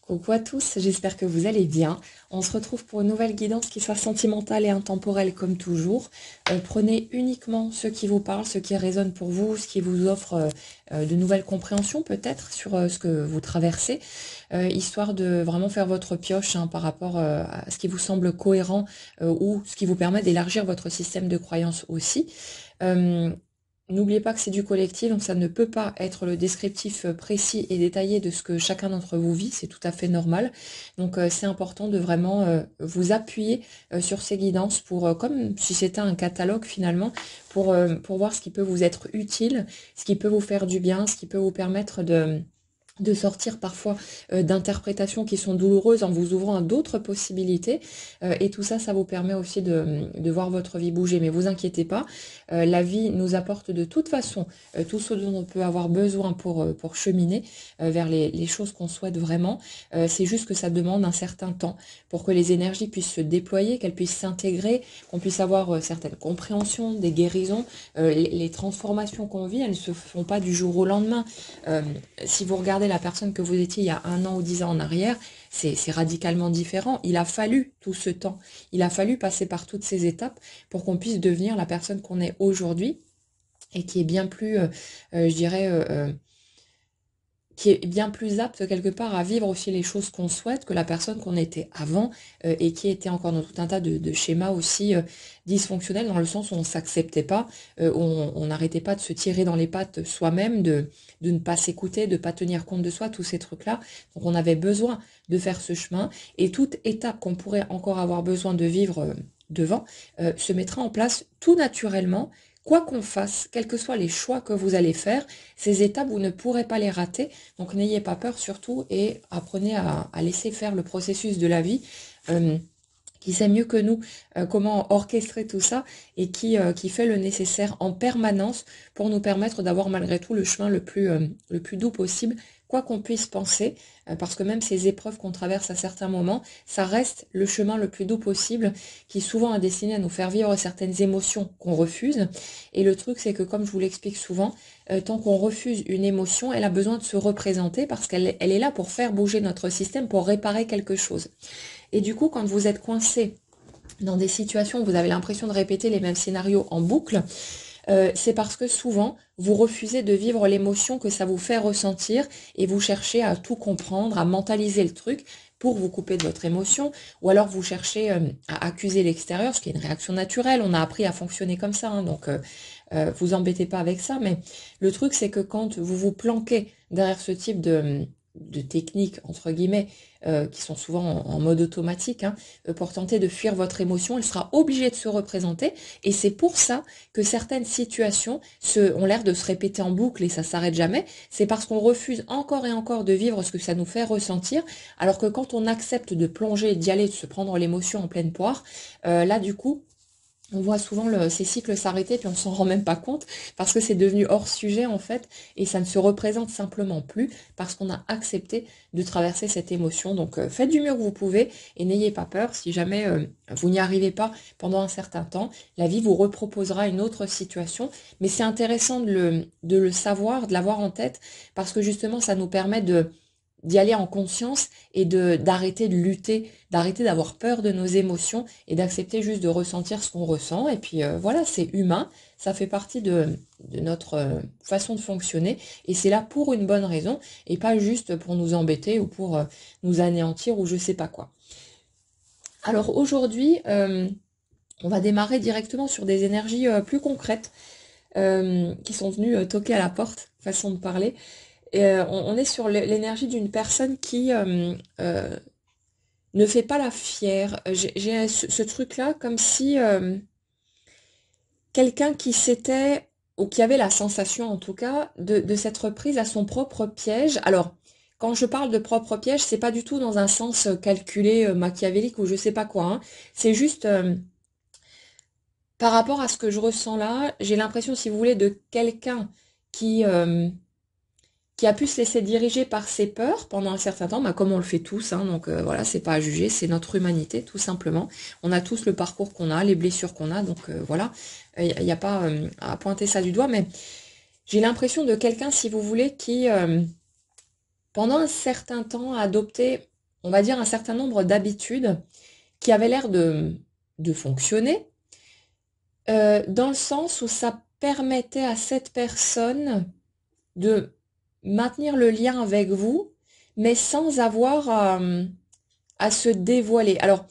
Coucou à tous, j'espère que vous allez bien. On se retrouve pour une nouvelle guidance qui soit sentimentale et intemporelle comme toujours. Prenez uniquement ce qui vous parle, ce qui résonne pour vous, ce qui vous offre de nouvelles compréhensions peut-être sur ce que vous traversez, histoire de vraiment faire votre pioche par rapport à ce qui vous semble cohérent ou ce qui vous permet d'élargir votre système de croyance aussi. Euh, N'oubliez pas que c'est du collectif, donc ça ne peut pas être le descriptif précis et détaillé de ce que chacun d'entre vous vit, c'est tout à fait normal. Donc c'est important de vraiment vous appuyer sur ces guidances pour, comme si c'était un catalogue finalement, pour voir ce qui peut vous être utile, ce qui peut vous faire du bien, ce qui peut vous permettre de sortir parfois d'interprétations qui sont douloureuses en vous ouvrant à d'autres possibilités. Et tout ça, ça vous permet aussi de voir votre vie bouger. Mais vous inquiétez pas, la vie nous apporte de toute façon tout ce dont on peut avoir besoin pour cheminer vers les choses qu'on souhaite vraiment. C'est juste que ça demande un certain temps pour que les énergies puissent se déployer, qu'elles puissent s'intégrer, qu'on puisse avoir certaines compréhensions, des guérisons. Les transformations qu'on vit, elles ne se font pas du jour au lendemain. Euh, Si vous regardez la personne que vous étiez il y a 1 an ou 10 ans en arrière, c'est radicalement différent. Il a fallu tout ce temps. Il a fallu passer par toutes ces étapes pour qu'on puisse devenir la personne qu'on est aujourd'hui et qui est bien plus, je dirais, qui est bien plus apte quelque part à vivre aussi les choses qu'on souhaite que la personne qu'on était avant et qui était encore dans tout un tas de schémas aussi dysfonctionnels dans le sens où on s'acceptait pas, on n'arrêtait pas de se tirer dans les pattes soi-même, de ne pas s'écouter, de ne pas tenir compte de soi, tous ces trucs-là. Donc on avait besoin de faire ce chemin et toute étape qu'on pourrait encore avoir besoin de vivre devant se mettra en place tout naturellement. Quoi qu'on fasse, quels que soient les choix que vous allez faire, ces étapes, vous ne pourrez pas les rater. Donc n'ayez pas peur surtout et apprenez à laisser faire le processus de la vie. euh, qui sait mieux que nous comment orchestrer tout ça et qui fait le nécessaire en permanence pour nous permettre d'avoir malgré tout le chemin le plus doux possible, quoi qu'on puisse penser, parce que même ces épreuves qu'on traverse à certains moments, ça reste le chemin le plus doux possible, qui souvent est destiné à nous faire vivre certaines émotions qu'on refuse. Et le truc, c'est que comme je vous l'explique souvent, tant qu'on refuse une émotion, elle a besoin de se représenter parce qu'elle est là pour faire bouger notre système, pour réparer quelque chose. Et du coup, quand vous êtes coincé dans des situations où vous avez l'impression de répéter les mêmes scénarios en boucle, c'est parce que souvent, vous refusez de vivre l'émotion que ça vous fait ressentir et vous cherchez à tout comprendre, à mentaliser le truc pour vous couper de votre émotion, ou alors vous cherchez à accuser l'extérieur, ce qui est une réaction naturelle, on a appris à fonctionner comme ça, donc vous embêtez pas avec ça, mais le truc c'est que quand vous vous planquez derrière ce type de techniques, entre guillemets, qui sont souvent en mode automatique, pour tenter de fuir votre émotion, elle sera obligée de se représenter. Et c'est pour ça que certaines situations ont l'air de se répéter en boucle et ça s'arrête jamais. C'est parce qu'on refuse encore et encore de vivre ce que ça nous fait ressentir. Alors que quand on accepte de plonger, d'y aller, de se prendre l'émotion en pleine poire, là du coup, on voit souvent ces cycles s'arrêter puis on s'en rend même pas compte parce que c'est devenu hors sujet en fait et ça ne se représente simplement plus parce qu'on a accepté de traverser cette émotion. Donc faites du mieux que vous pouvez et n'ayez pas peur si jamais vous n'y arrivez pas pendant un certain temps. La vie vous reproposera une autre situation, mais c'est intéressant de le savoir, de l'avoir en tête parce que justement ça nous permet d'y aller en conscience et d'arrêter de lutter, d'arrêter d'avoir peur de nos émotions et d'accepter juste de ressentir ce qu'on ressent. Et puis voilà, c'est humain, ça fait partie de notre façon de fonctionner et c'est là pour une bonne raison et pas juste pour nous embêter ou pour nous anéantir ou je sais pas quoi. Alors aujourd'hui, on va démarrer directement sur des énergies plus concrètes qui sont venues toquer à la porte, façon de parler. Et on est sur l'énergie d'une personne qui ne fait pas la fière. J'ai ce truc-là comme si quelqu'un qui s'était, ou qui avait la sensation en tout cas, de s'être prise à son propre piège. Alors, quand je parle de propre piège, c'est pas du tout dans un sens calculé, machiavélique ou je sais pas quoi. C'est juste par rapport à ce que je ressens là, j'ai l'impression, si vous voulez, de quelqu'un qui... euh, qui a pu se laisser diriger par ses peurs pendant un certain temps, bah, comme on le fait tous, donc voilà, c'est pas à juger, c'est notre humanité tout simplement. On a tous le parcours qu'on a, les blessures qu'on a, donc voilà, il n'y a pas à pointer ça du doigt, mais j'ai l'impression de quelqu'un, si vous voulez, qui pendant un certain temps a adopté on va dire, un certain nombre d'habitudes qui avaient l'air de fonctionner, dans le sens où ça permettait à cette personne de maintenir le lien avec vous, mais sans avoir à se dévoiler. Alors,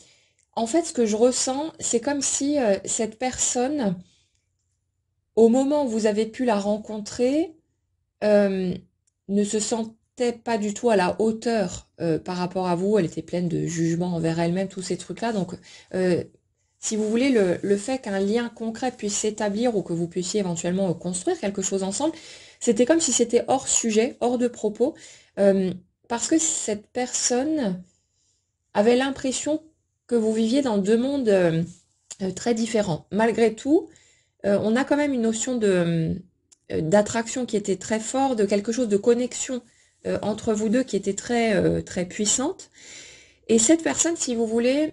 en fait, ce que je ressens, c'est comme si cette personne, au moment où vous avez pu la rencontrer, euh, ne se sentait pas du tout à la hauteur par rapport à vous. Elle était pleine de jugements envers elle-même, tous ces trucs-là. Donc, si vous voulez, le fait qu'un lien concret puisse s'établir ou que vous puissiez éventuellement construire quelque chose ensemble, c'était comme si c'était hors sujet, hors de propos, euh, parce que cette personne avait l'impression que vous viviez dans deux mondes très différents. Malgré tout, on a quand même une notion d'attraction qui était très forte, de quelque chose de connexion entre vous deux qui était très puissante. Et cette personne, si vous voulez,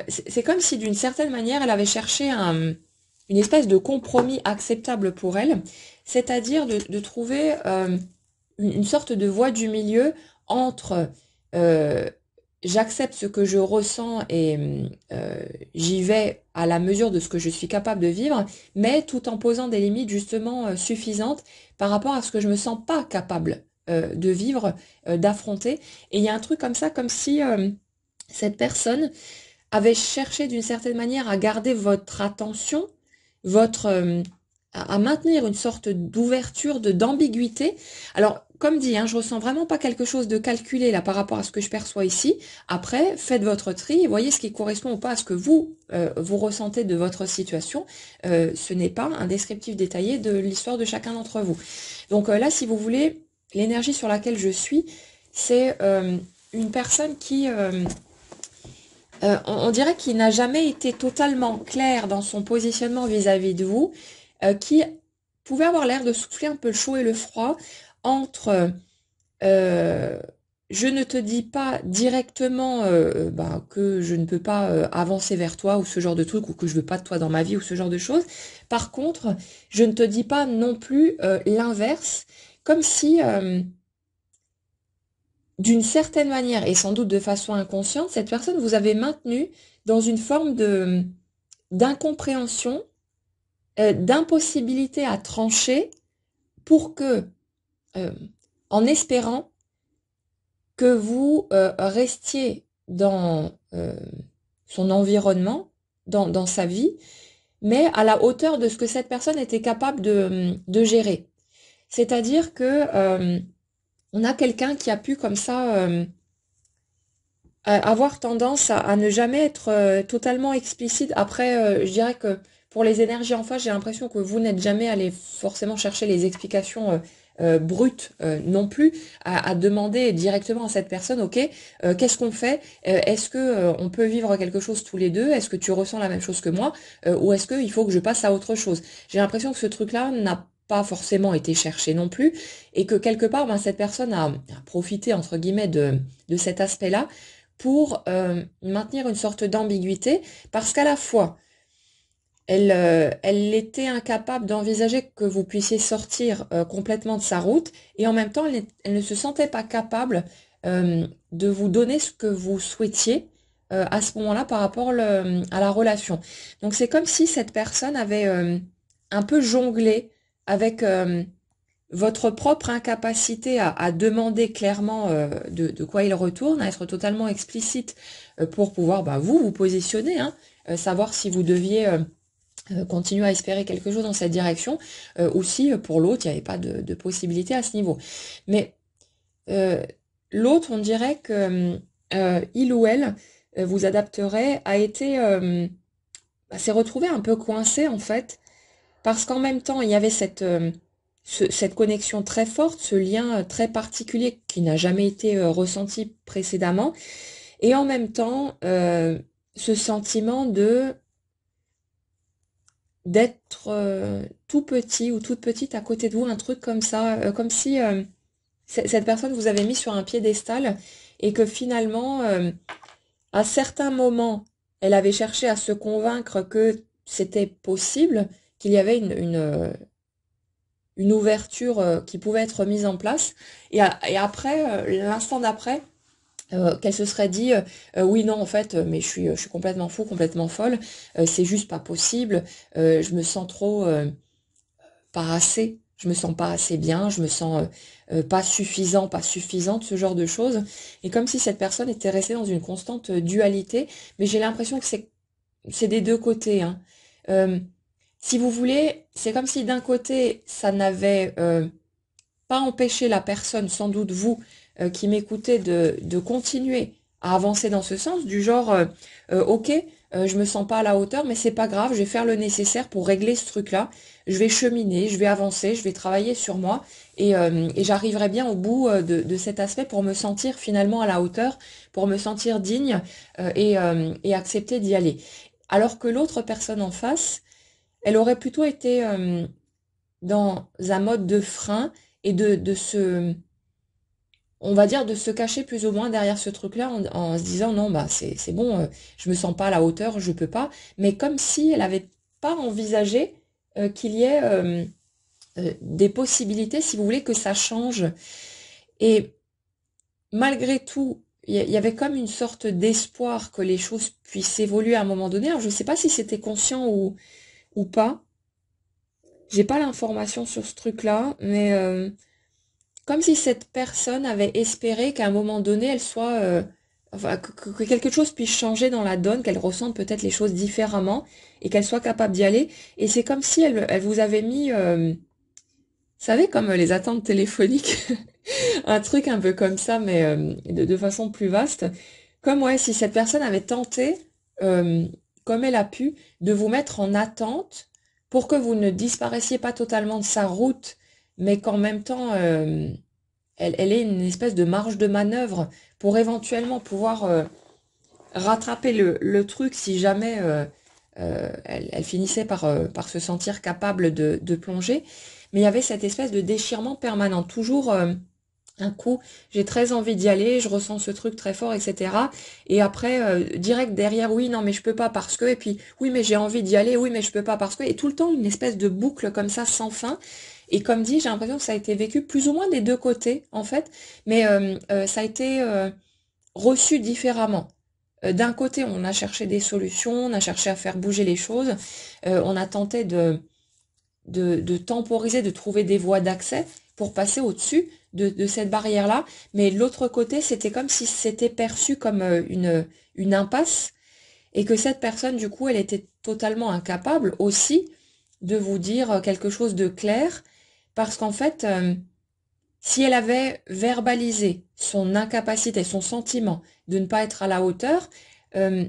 c'est comme si d'une certaine manière, elle avait cherché une espèce de compromis acceptable pour elle, c'est-à-dire de trouver une sorte de voie du milieu entre euh, j'accepte ce que je ressens et j'y vais à la mesure de ce que je suis capable de vivre, mais tout en posant des limites justement suffisantes par rapport à ce que je me sens pas capable de vivre, d'affronter. Et il y a un truc comme ça, comme si cette personne avait cherché d'une certaine manière à garder votre attention, votre à maintenir une sorte d'ouverture, d'ambiguïté. Alors, comme dit, hein, je ressens vraiment pas quelque chose de calculé là par rapport à ce que je perçois ici. Après, faites votre tri et voyez ce qui correspond ou pas à ce que vous ressentez de votre situation. Ce n'est pas un descriptif détaillé de l'histoire de chacun d'entre vous. Donc là, si vous voulez, l'énergie sur laquelle je suis, c'est une personne qui on dirait qu'il n'a jamais été totalement clair dans son positionnement vis-à-vis de vous, qui pouvait avoir l'air de souffler un peu le chaud et le froid entre euh, je ne te dis pas directement que je ne peux pas avancer vers toi ou ce genre de truc ou que je veux pas de toi dans ma vie ou ce genre de choses. Par contre, je ne te dis pas non plus l'inverse, comme si d'une certaine manière, et sans doute de façon inconsciente, cette personne vous avait maintenu dans une forme de d'incompréhension, d'impossibilité à trancher pour que, euh, en espérant que vous restiez dans son environnement, dans sa vie, mais à la hauteur de ce que cette personne était capable de gérer. C'est-à-dire que on a quelqu'un qui a pu comme ça avoir tendance à ne jamais être totalement explicite. Après, je dirais que pour les énergies en face, j'ai l'impression que vous n'êtes jamais allé forcément chercher les explications brutes non plus, à demander directement à cette personne, ok, qu'est-ce qu'on fait? Est-ce que on peut vivre quelque chose tous les deux? Est-ce que tu ressens la même chose que moi? Ou est-ce qu'il faut que je passe à autre chose? J'ai l'impression que ce truc-là n'a pas forcément été cherché non plus, et que quelque part, ben, cette personne a profité, entre guillemets, de cet aspect-là pour maintenir une sorte d'ambiguïté, parce qu'à la fois, elle était incapable d'envisager que vous puissiez sortir complètement de sa route, et en même temps, elle ne se sentait pas capable de vous donner ce que vous souhaitiez à ce moment-là par rapport à la relation. Donc c'est comme si cette personne avait un peu jonglé avec votre propre incapacité à demander clairement de quoi il retourne, à être totalement explicite pour pouvoir vous positionner, hein, savoir si vous deviez continuer à espérer quelque chose dans cette direction, ou si pour l'autre, il n'y avait pas de possibilité à ce niveau. Mais euh, l'autre, on dirait que il ou elle vous adapterait, a été, s'est retrouvé un peu coincé en fait, parce qu'en même temps, il y avait cette connexion très forte, ce lien très particulier qui n'a jamais été ressenti précédemment, et en même temps, ce sentiment d'être tout petit ou toute petite à côté de vous, un truc comme ça, comme si cette personne vous avait mis sur un piédestal et que finalement, à certains moments, elle avait cherché à se convaincre que c'était possible, qu'il y avait une ouverture qui pouvait être mise en place. Et après, l'instant d'après, qu'elle se serait dit oui non en fait mais je suis complètement fou, complètement folle, c'est juste pas possible, je me sens trop pas assez, je me sens pas assez bien, je me sens pas suffisant, pas suffisante, ce genre de choses. Et comme si cette personne était restée dans une constante dualité, mais j'ai l'impression que c'est des deux côtés, hein. Euh, Si vous voulez, c'est comme si d'un côté, ça n'avait pas empêché la personne, sans doute vous, qui m'écoutez, de continuer à avancer dans ce sens, du genre, ok, je me sens pas à la hauteur, mais c'est pas grave, je vais faire le nécessaire pour régler ce truc-là, je vais cheminer, je vais avancer, je vais travailler sur moi, et j'arriverai bien au bout de cet aspect pour me sentir finalement à la hauteur, pour me sentir digne, et accepter d'y aller. Alors que l'autre personne en face, elle aurait plutôt été dans un mode de frein et de se, on va dire, de se cacher plus ou moins derrière ce truc-là en se disant non, bah c'est bon, je me sens pas à la hauteur, je peux pas. Mais comme si elle avait pas envisagé qu'il y ait des possibilités, si vous voulez, que ça change. Et malgré tout, il y avait comme une sorte d'espoir que les choses puissent évoluer à un moment donné. Alors je sais pas si c'était conscient ou pas. J'ai pas l'information sur ce truc-là, mais comme si cette personne avait espéré qu'à un moment donné, elle soit, enfin, que quelque chose puisse changer dans la donne, qu'elle ressente peut-être les choses différemment et qu'elle soit capable d'y aller. Et c'est comme si elle vous avait mis, vous savez, comme les attentes téléphoniques, un truc un peu comme ça, mais de façon plus vaste. Comme ouais, si cette personne avait tenté, euh, comme elle a pu, de vous mettre en attente pour que vous ne disparaissiez pas totalement de sa route, mais qu'en même temps, elle ait une espèce de marge de manœuvre pour éventuellement pouvoir rattraper le truc si jamais elle finissait par se sentir capable de plonger. Mais il y avait cette espèce de déchirement permanent, toujours un coup, j'ai très envie d'y aller, je ressens ce truc très fort, etc. Et après, direct derrière, oui, non, mais je peux pas parce que, et puis, oui, mais j'ai envie d'y aller, oui, mais je peux pas parce que, et tout le temps, une espèce de boucle comme ça, sans fin. Et comme dit, j'ai l'impression que ça a été vécu plus ou moins des deux côtés, en fait, mais ça a été reçu différemment. D'un côté, on a cherché des solutions, on a cherché à faire bouger les choses, on a tenté de temporiser, de trouver des voies d'accès pour passer au-dessus de cette barrière-là. Mais de l'autre côté, c'était comme si c'était perçu comme une impasse et que cette personne, du coup, elle était totalement incapable aussi de vous dire quelque chose de clair parce qu'en fait, si elle avait verbalisé son incapacité, son sentiment de ne pas être à la hauteur, euh,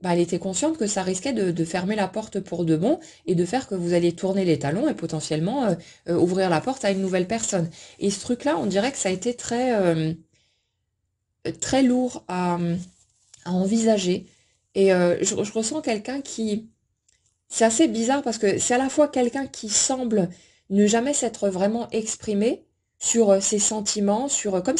bah, elle était consciente que ça risquait de fermer la porte pour de bon et de faire que vous alliez tourner les talons et potentiellement ouvrir la porte à une nouvelle personne. Et ce truc-là, on dirait que ça a été très lourd à envisager. Et je ressens quelqu'un qui... C'est assez bizarre parce que c'est à la fois quelqu'un qui semble ne jamais s'être vraiment exprimé sur ses sentiments, sur comme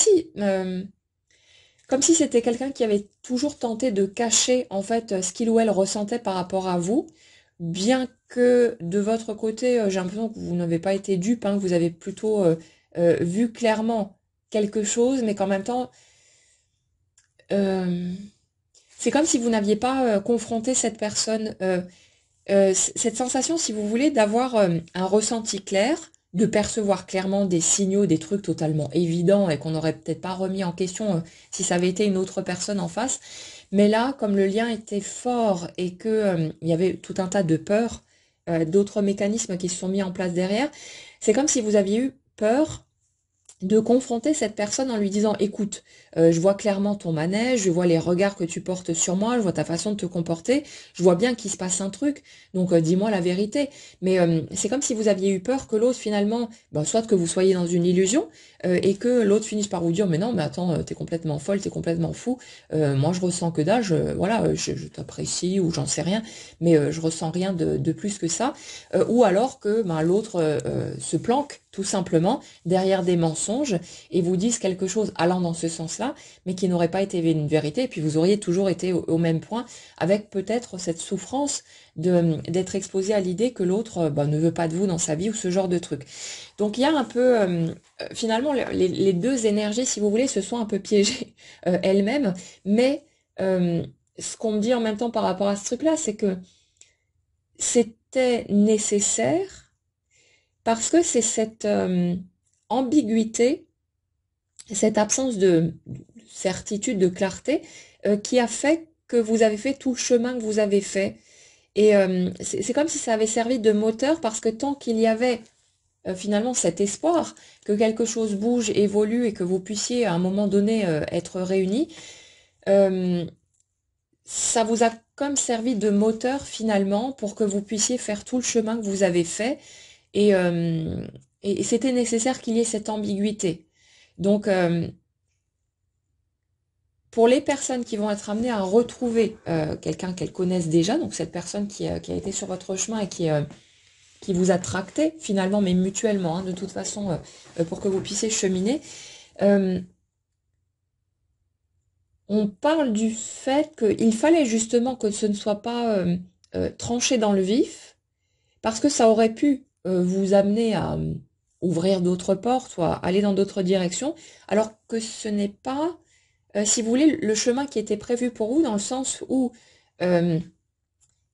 si c'était quelqu'un qui avait toujours tenté de cacher en fait ce qu'il ou elle ressentait par rapport à vous, bien que de votre côté, j'ai l'impression que vous n'avez pas été dupe, hein, que vous avez plutôt vu clairement quelque chose, mais qu'en même temps, euh, c'est comme si vous n'aviez pas confronté cette personne. Cette sensation, si vous voulez, d'avoir un ressenti clair, de percevoir clairement des signaux, des trucs totalement évidents et qu'on n'aurait peut-être pas remis en question si ça avait été une autre personne en face. Mais là, comme le lien était fort et que il y avait tout un tas de peurs, d'autres mécanismes qui se sont mis en place derrière, c'est comme si vous aviez eu peur de confronter cette personne en lui disant écoute, je vois clairement ton manège, je vois les regards que tu portes sur moi, je vois ta façon de te comporter, je vois bien qu'il se passe un truc, donc dis-moi la vérité. Mais c'est comme si vous aviez eu peur que l'autre finalement, ben, soit que vous soyez dans une illusion et que l'autre finisse par vous dire mais non mais attends, t'es complètement folle, t'es complètement fou, moi je ressens que dalle, voilà, je t'apprécie ou j'en sais rien, mais je ressens rien de plus que ça. Ou alors que ben, l'autre se planque tout simplement derrière des mensonges et vous disent quelque chose allant dans ce sens-là, mais qui n'aurait pas été une vérité, et puis vous auriez toujours été au même point, avec peut-être cette souffrance d'être exposé à l'idée que l'autre bah, ne veut pas de vous dans sa vie ou ce genre de truc. Donc il y a un peu, finalement, finalement, les deux énergies, si vous voulez, se sont un peu piégées elles-mêmes. Mais ce qu'on me dit en même temps par rapport à ce truc-là, c'est que c'était nécessaire parce que c'est cette ambiguïté, cette absence de certitude, de clarté, qui a fait que vous avez fait tout le chemin que vous avez fait. Et c'est comme si ça avait servi de moteur parce que tant qu'il y avait finalement cet espoir que quelque chose bouge, évolue et que vous puissiez à un moment donné être réunis, euh, ça vous a comme servi de moteur finalement pour que vous puissiez faire tout le chemin que vous avez fait. Et, et c'était nécessaire qu'il y ait cette ambiguïté. Donc, pour les personnes qui vont être amenées à retrouver quelqu'un qu'elles connaissent déjà, donc cette personne qui a été sur votre chemin et qui vous a tracté finalement, mais mutuellement, hein, de toute façon, pour que vous puissiez cheminer, euh, on parle du fait qu'il fallait justement que ce ne soit pas tranché dans le vif, parce que ça aurait pu vous amener à ouvrir d'autres portes ou à aller dans d'autres directions, alors que ce n'est pas, si vous voulez, le chemin qui était prévu pour vous, dans le sens où, euh,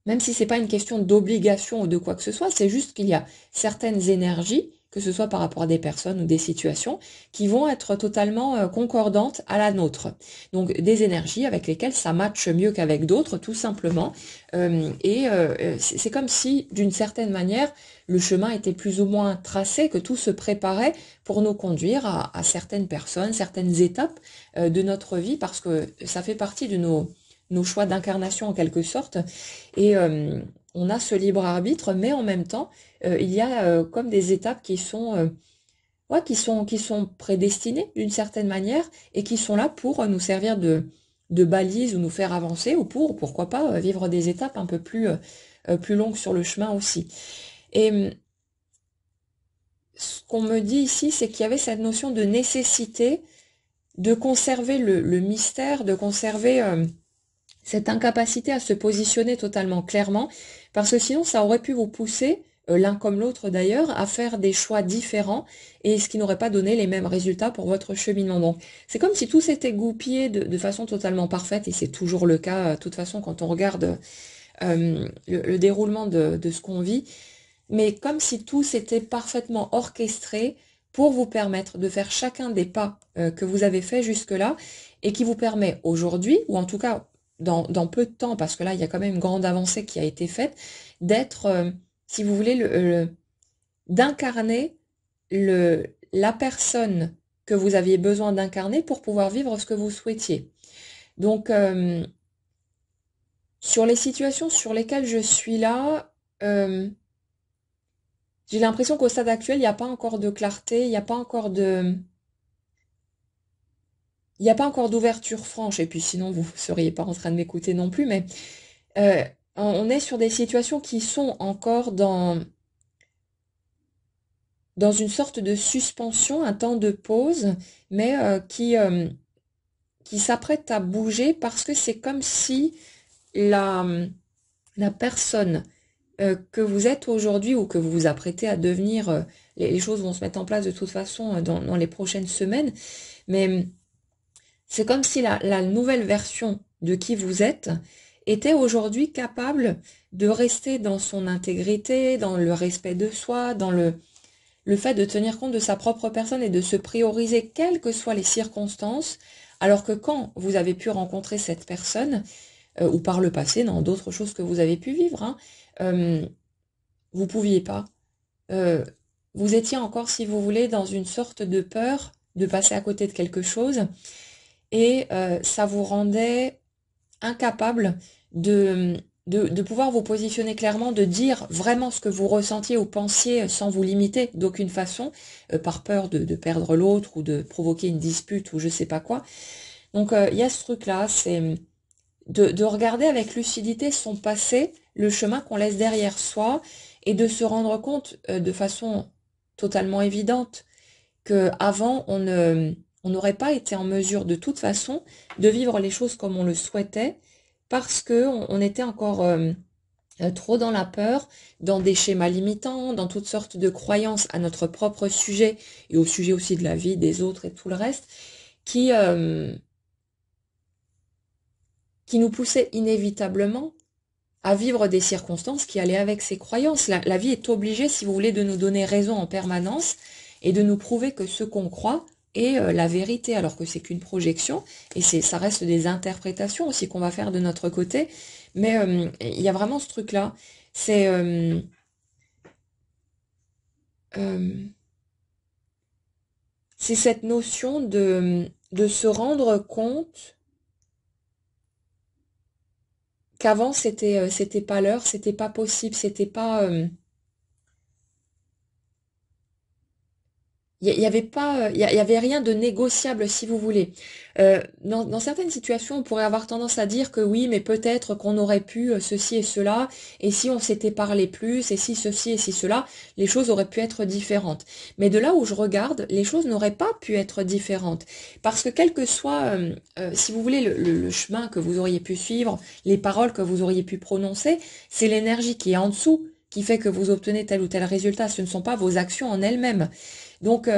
même si c'est pas une question d'obligation ou de quoi que ce soit, c'est juste qu'il y a certaines énergies, que ce soit par rapport à des personnes ou des situations, qui vont être totalement concordantes à la nôtre. Donc des énergies avec lesquelles ça matche mieux qu'avec d'autres, tout simplement. C'est comme si, d'une certaine manière, le chemin était plus ou moins tracé, que tout se préparait pour nous conduire à certaines personnes, certaines étapes de notre vie, parce que ça fait partie de nos choix d'incarnation en quelque sorte. Et on a ce libre arbitre, mais en même temps, il y a comme des étapes ouais, qui sont prédestinées d'une certaine manière et qui sont là pour nous servir de balises ou nous faire avancer ou pourquoi pas, vivre des étapes un peu plus longues sur le chemin aussi. Et ce qu'on me dit ici, c'est qu'il y avait cette notion de nécessité de conserver le mystère, de conserver cette incapacité à se positionner totalement clairement, parce que sinon ça aurait pu vous pousser, l'un comme l'autre d'ailleurs, à faire des choix différents et ce qui n'aurait pas donné les mêmes résultats pour votre cheminement. Donc c'est comme si tout s'était goupillé de façon totalement parfaite, et c'est toujours le cas de toute façon quand on regarde le déroulement de ce qu'on vit, mais comme si tout s'était parfaitement orchestré pour vous permettre de faire chacun des pas que vous avez fait jusque-là, et qui vous permet aujourd'hui, ou en tout cas dans peu de temps, parce que là, il y a quand même une grande avancée qui a été faite, d'être, si vous voulez, d'incarner la personne que vous aviez besoin d'incarner pour pouvoir vivre ce que vous souhaitiez. Donc, sur les situations sur lesquelles je suis là, j'ai l'impression qu'au stade actuel, il n'y a pas encore de clarté, il n'y a pas encore il n'y a pas encore d'ouverture franche, et puis sinon vous ne seriez pas en train de m'écouter non plus, mais euh, on est sur des situations qui sont encore dans une sorte de suspension, un temps de pause, mais qui s'apprête à bouger parce que c'est comme si la, la personne que vous êtes aujourd'hui ou que vous vous apprêtez à devenir, les choses vont se mettre en place de toute façon dans les prochaines semaines, mais c'est comme si la nouvelle version de qui vous êtes était aujourd'hui capable de rester dans son intégrité, dans le respect de soi, dans le fait de tenir compte de sa propre personne et de se prioriser quelles que soient les circonstances, alors que quand vous avez pu rencontrer cette personne, ou par le passé, dans d'autres choses que vous avez pu vivre, hein, vous pouviez pas. Euh, vous étiez encore, si vous voulez, dans une sorte de peur de passer à côté de quelque chose, et ça vous rendait incapable de pouvoir vous positionner clairement, de dire vraiment ce que vous ressentiez ou pensiez sans vous limiter d'aucune façon, par peur de perdre l'autre ou de provoquer une dispute ou je sais pas quoi. Donc il y a ce truc-là, c'est de regarder avec lucidité son passé, le chemin qu'on laisse derrière soi, et de se rendre compte de façon totalement évidente que avant on n'aurait pas été en mesure de toute façon de vivre les choses comme on le souhaitait, parce que on était encore trop dans la peur, dans des schémas limitants, dans toutes sortes de croyances à notre propre sujet et au sujet aussi de la vie des autres et tout le reste, qui, euh, qui nous poussaient inévitablement à vivre des circonstances qui allaient avec ces croyances. La vie est obligée, si vous voulez, de nous donner raison en permanence et de nous prouver que ce qu'on croit est la vérité, alors que c'est qu'une projection, et ça reste des interprétations aussi qu'on va faire de notre côté. Mais il y a vraiment ce truc-là. C'est euh, c'est cette notion de se rendre compte qu'avant c'était pas l'heure, c'était pas possible, c'était pas il y avait pas, il y avait rien de négociable, si vous voulez. Dans certaines situations, on pourrait avoir tendance à dire que oui, mais peut-être qu'on aurait pu ceci et cela, et si on s'était parlé plus, et si ceci et si cela, les choses auraient pu être différentes. Mais de là où je regarde, les choses n'auraient pas pu être différentes. Parce que quel que soit, si vous voulez, le chemin que vous auriez pu suivre, les paroles que vous auriez pu prononcer, c'est l'énergie qui est en dessous qui fait que vous obtenez tel ou tel résultat. Ce ne sont pas vos actions en elles-mêmes. Donc,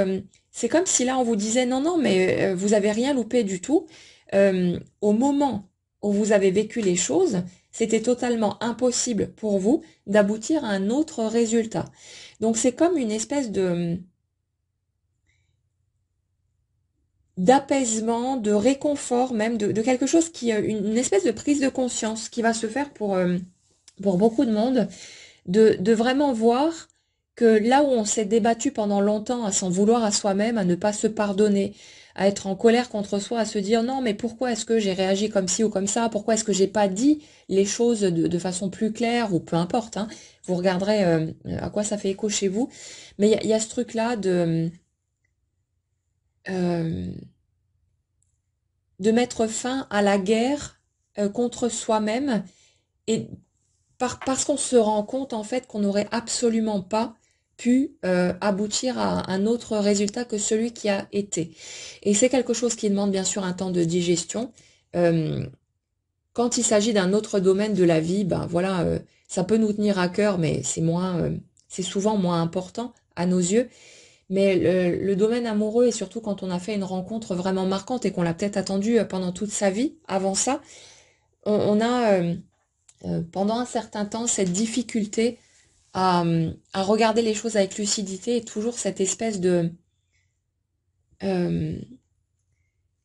c'est comme si là, on vous disait, non, non, mais vous avez rien loupé du tout. Au moment où vous avez vécu les choses, c'était totalement impossible pour vous d'aboutir à un autre résultat. Donc, c'est comme une espèce d'apaisement, de réconfort même, de quelque chose qui, une espèce de prise de conscience qui va se faire pour beaucoup de monde de vraiment voir que là où on s'est débattu pendant longtemps à s'en vouloir à soi-même, à ne pas se pardonner, à être en colère contre soi, à se dire non mais pourquoi est-ce que j'ai réagi comme ci ou comme ça, pourquoi est-ce que j'ai pas dit les choses de façon plus claire ou peu importe, hein, vous regarderez à quoi ça fait écho chez vous, mais il y a ce truc-là euh, de mettre fin à la guerre contre soi-même et parce qu'on se rend compte en fait qu'on n'aurait absolument pas pu aboutir à un autre résultat que celui qui a été. Et c'est quelque chose qui demande bien sûr un temps de digestion. Euh, Quand il s'agit d'un autre domaine de la vie, ben voilà, ça peut nous tenir à cœur, mais c'est souvent moins important à nos yeux. Mais le domaine amoureux, et surtout quand on a fait une rencontre vraiment marquante et qu'on l'a peut-être attendu pendant toute sa vie, avant ça, on a pendant un certain temps cette difficulté à regarder les choses avec lucidité et toujours cette espèce euh,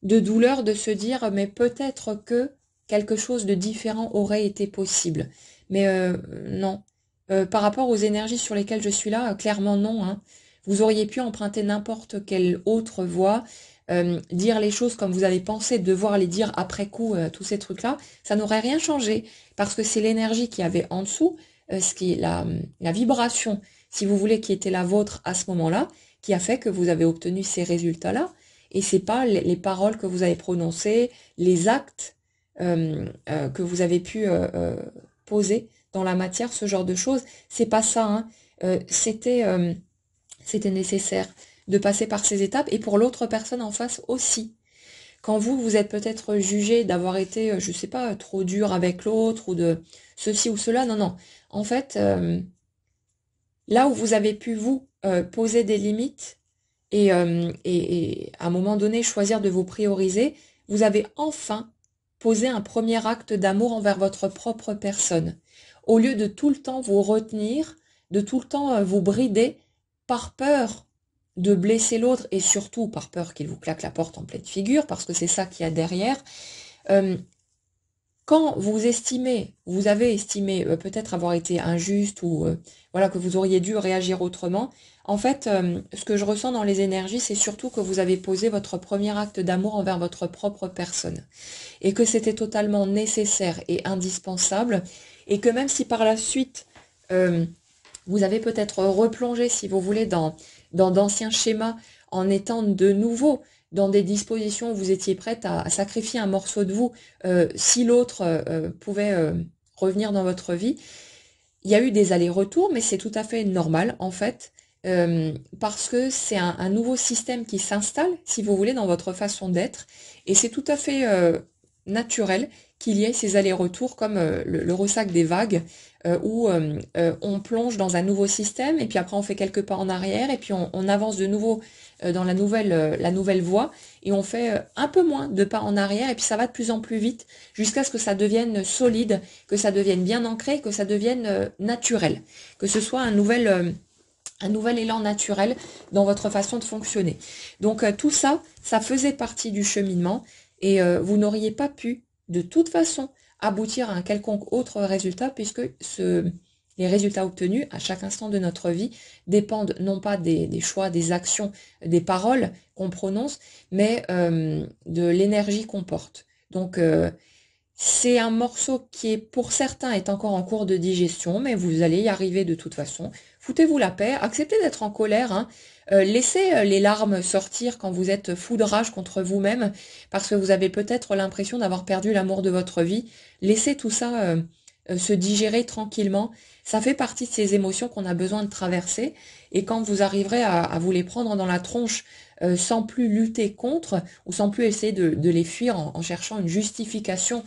de douleur de se dire mais peut-être que quelque chose de différent aurait été possible. Mais non. Par rapport aux énergies sur lesquelles je suis là, clairement non, hein. Vous auriez pu emprunter n'importe quelle autre voie, dire les choses comme vous avez pensé, devoir les dire après coup, tous ces trucs-là, ça n'aurait rien changé. Parce que c'est l'énergie qui avait en dessous, ce qui est la vibration, si vous voulez, qui était la vôtre à ce moment-là, qui a fait que vous avez obtenu ces résultats-là. Et c'est pas les paroles que vous avez prononcées, les actes que vous avez pu poser dans la matière, ce genre de choses. C'est pas ça, hein. C'était nécessaire de passer par ces étapes et pour l'autre personne en face aussi. Quand vous êtes peut-être jugé d'avoir été, je sais pas, trop dur avec l'autre ou de ceci ou cela, non, non. En fait, là où vous avez pu vous poser des limites, et à un moment donné choisir de vous prioriser, vous avez enfin posé un premier acte d'amour envers votre propre personne. Au lieu de tout le temps vous retenir, de tout le temps vous brider par peur de blesser l'autre et surtout par peur qu'il vous claque la porte en pleine figure, parce que c'est ça qu'il y a derrière. Euh, Quand vous avez estimé peut-être avoir été injuste ou voilà que vous auriez dû réagir autrement, en fait, ce que je ressens dans les énergies, c'est surtout que vous avez posé votre premier acte d'amour envers votre propre personne et que c'était totalement nécessaire et indispensable et que même si par la suite euh, vous avez peut-être replongé, si vous voulez, dans d'anciens schémas en étant de nouveau dans des dispositions où vous étiez prête à sacrifier un morceau de vous si l'autre pouvait revenir dans votre vie. Il y a eu des allers-retours, mais c'est tout à fait normal en fait, parce que c'est un nouveau système qui s'installe, si vous voulez, dans votre façon d'être, et c'est tout à fait naturel qu'il y ait ces allers-retours comme le ressac des vagues, où on plonge dans un nouveau système, et puis après on fait quelques pas en arrière, et puis on avance de nouveau dans la nouvelle voie, et on fait un peu moins de pas en arrière, et puis ça va de plus en plus vite, jusqu'à ce que ça devienne solide, que ça devienne bien ancré, que ça devienne naturel, que ce soit un nouvel élan naturel dans votre façon de fonctionner. Donc tout ça, ça faisait partie du cheminement, et vous n'auriez pas pu, de toute façon, aboutir à un quelconque autre résultat, puisque les résultats obtenus à chaque instant de notre vie dépendent non pas des choix, des actions, des paroles qu'on prononce, mais de l'énergie qu'on porte. Donc c'est un morceau qui est pour certains est encore en cours de digestion, mais vous allez y arriver de toute façon. Foutez-vous la paix, acceptez d'être en colère, hein. Laissez les larmes sortir quand vous êtes fou de rage contre vous-même, parce que vous avez peut-être l'impression d'avoir perdu l'amour de votre vie. Laissez tout ça se digérer tranquillement. Ça fait partie de ces émotions qu'on a besoin de traverser, et quand vous arriverez à vous les prendre dans la tronche sans plus lutter contre, ou sans plus essayer de les fuir en cherchant une justification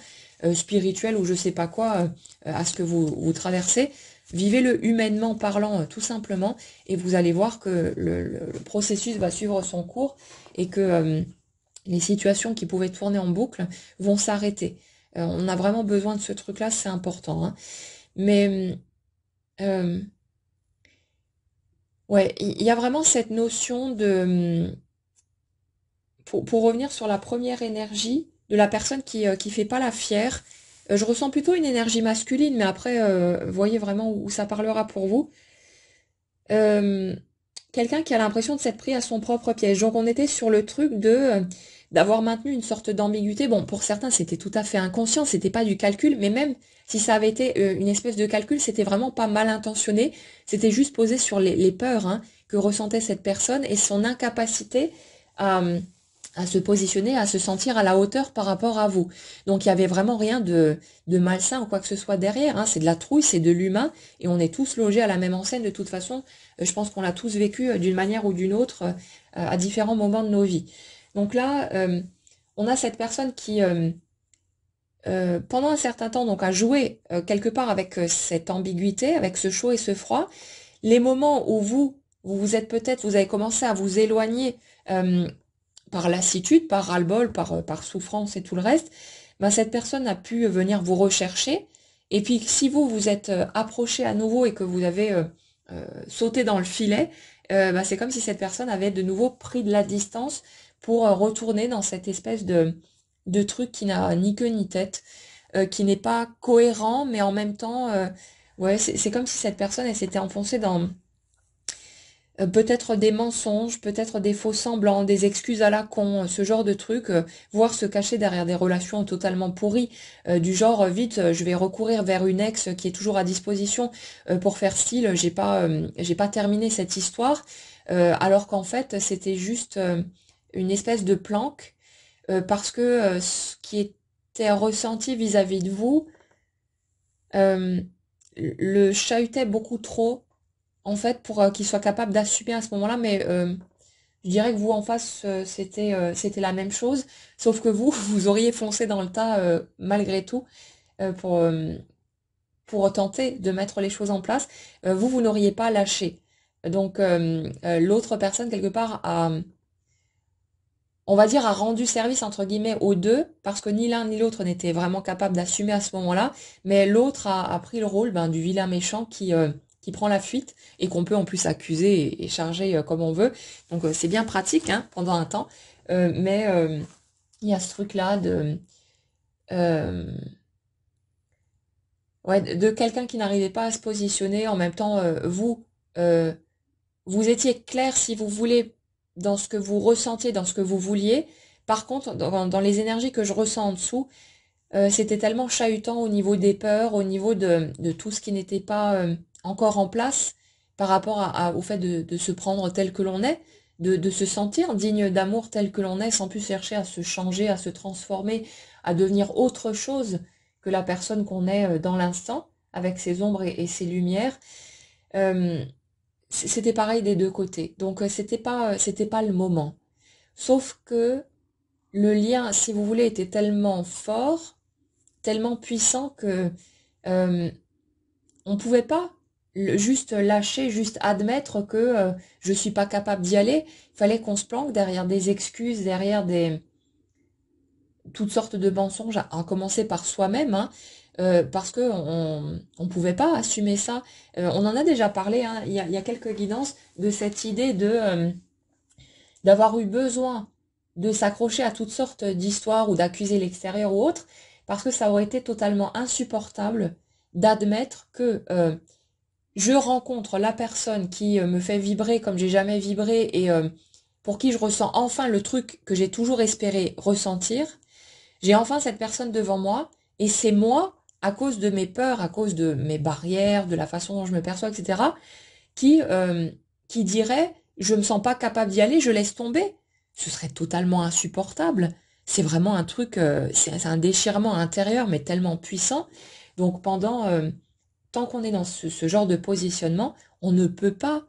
spirituelle ou je sais pas quoi à ce que vous traversez, vivez-le humainement parlant tout simplement, et vous allez voir que le processus va suivre son cours, et que les situations qui pouvaient tourner en boucle vont s'arrêter. On a vraiment besoin de ce truc-là, c'est important, hein. Mais euh, ouais, il y a vraiment cette notion de... Pour revenir sur la première énergie de la personne qui fait pas la fière, je ressens plutôt une énergie masculine, mais après, voyez vraiment où ça parlera pour vous. Euh, Quelqu'un qui a l'impression de s'être pris à son propre piège. Donc on était sur le truc d'avoir maintenu une sorte d'ambiguïté. Bon, pour certains, c'était tout à fait inconscient, c'était pas du calcul, mais même si ça avait été une espèce de calcul, c'était vraiment pas mal intentionné. C'était juste posé sur les peurs, hein, que ressentait cette personne, et son incapacité à se positionner, à se sentir à la hauteur par rapport à vous. Donc il y avait vraiment rien de malsain ou quoi que ce soit derrière, hein. C'est de la trouille, c'est de l'humain, et on est tous logés à la même enseigne de toute façon. Je pense qu'on l'a tous vécu d'une manière ou d'une autre à différents moments de nos vies. Donc là, on a cette personne qui, pendant un certain temps, donc a joué quelque part avec cette ambiguïté, avec ce chaud et ce froid. Les moments où vous êtes peut-être, vous avez commencé à vous éloigner par lassitude, par ras-le-bol, par souffrance et tout le reste, ben cette personne a pu venir vous rechercher. Et puis si vous êtes approché à nouveau et que vous avez sauté dans le filet, ben, c'est comme si cette personne avait de nouveau pris de la distance pour retourner dans cette espèce de truc qui n'a ni queue ni tête, qui n'est pas cohérent, mais en même temps, ouais, c'est comme si cette personne elle s'était enfoncée dans peut-être des mensonges, peut-être des faux semblants, des excuses à la con, ce genre de trucs, voire se cacher derrière des relations totalement pourries, du genre vite, je vais recourir vers une ex qui est toujours à disposition pour faire style, j'ai pas terminé cette histoire, alors qu'en fait c'était juste une espèce de planque, parce que ce qui était ressenti vis-à-vis de vous euh, le chahutait beaucoup trop en fait, pour qu'il soit capable d'assumer à ce moment-là, mais je dirais que vous, en face, c'était la même chose, sauf que vous, vous auriez foncé dans le tas malgré tout euh, pour, euh, pour tenter de mettre les choses en place. Vous n'auriez pas lâché. Donc, l'autre personne, quelque part, on va dire, a rendu service, entre guillemets, aux deux, parce que ni l'un ni l'autre n'était vraiment capable d'assumer à ce moment-là, mais l'autre a pris le rôle ben, du vilain méchant qui prend la fuite, et qu'on peut en plus accuser et charger comme on veut. Donc c'est bien pratique, hein, pendant un temps, mais il y a ce truc-là euh, ouais, de quelqu'un qui n'arrivait pas à se positionner, en même temps, euh, vous étiez clair, si vous voulez, dans ce que vous ressentiez, dans ce que vous vouliez. Par contre, dans les énergies que je ressens en dessous, c'était tellement chahutant au niveau des peurs, au niveau de tout ce qui n'était pas encore en place par rapport au fait de se prendre tel que l'on est, de se sentir digne d'amour tel que l'on est, sans plus chercher à se changer, à se transformer, à devenir autre chose que la personne qu'on est dans l'instant, avec ses ombres et ses lumières. Euh, C'était pareil des deux côtés. Donc c'était pas le moment. Sauf que le lien, si vous voulez, était tellement fort, tellement puissant que on pouvait pas juste lâcher, juste admettre que je suis pas capable d'y aller. Il fallait qu'on se planque derrière des excuses, derrière des toutes sortes de mensonges, à en commencer par soi-même, hein, parce que on pouvait pas assumer ça. On en a déjà parlé, hein, il y a quelques guidances de cette idée de d'avoir eu besoin de s'accrocher à toutes sortes d'histoires ou d'accuser l'extérieur ou autre, parce que ça aurait été totalement insupportable d'admettre que je rencontre la personne qui me fait vibrer comme j'ai jamais vibré et pour qui je ressens enfin le truc que j'ai toujours espéré ressentir. J'ai enfin cette personne devant moi et c'est moi, à cause de mes peurs, à cause de mes barrières, de la façon dont je me perçois, etc., qui, euh, qui dirait je me sens pas capable d'y aller, je laisse tomber. Ce serait totalement insupportable. C'est vraiment un truc, c'est un déchirement intérieur, mais tellement puissant. Donc tant qu'on est dans ce genre de positionnement, on ne peut pas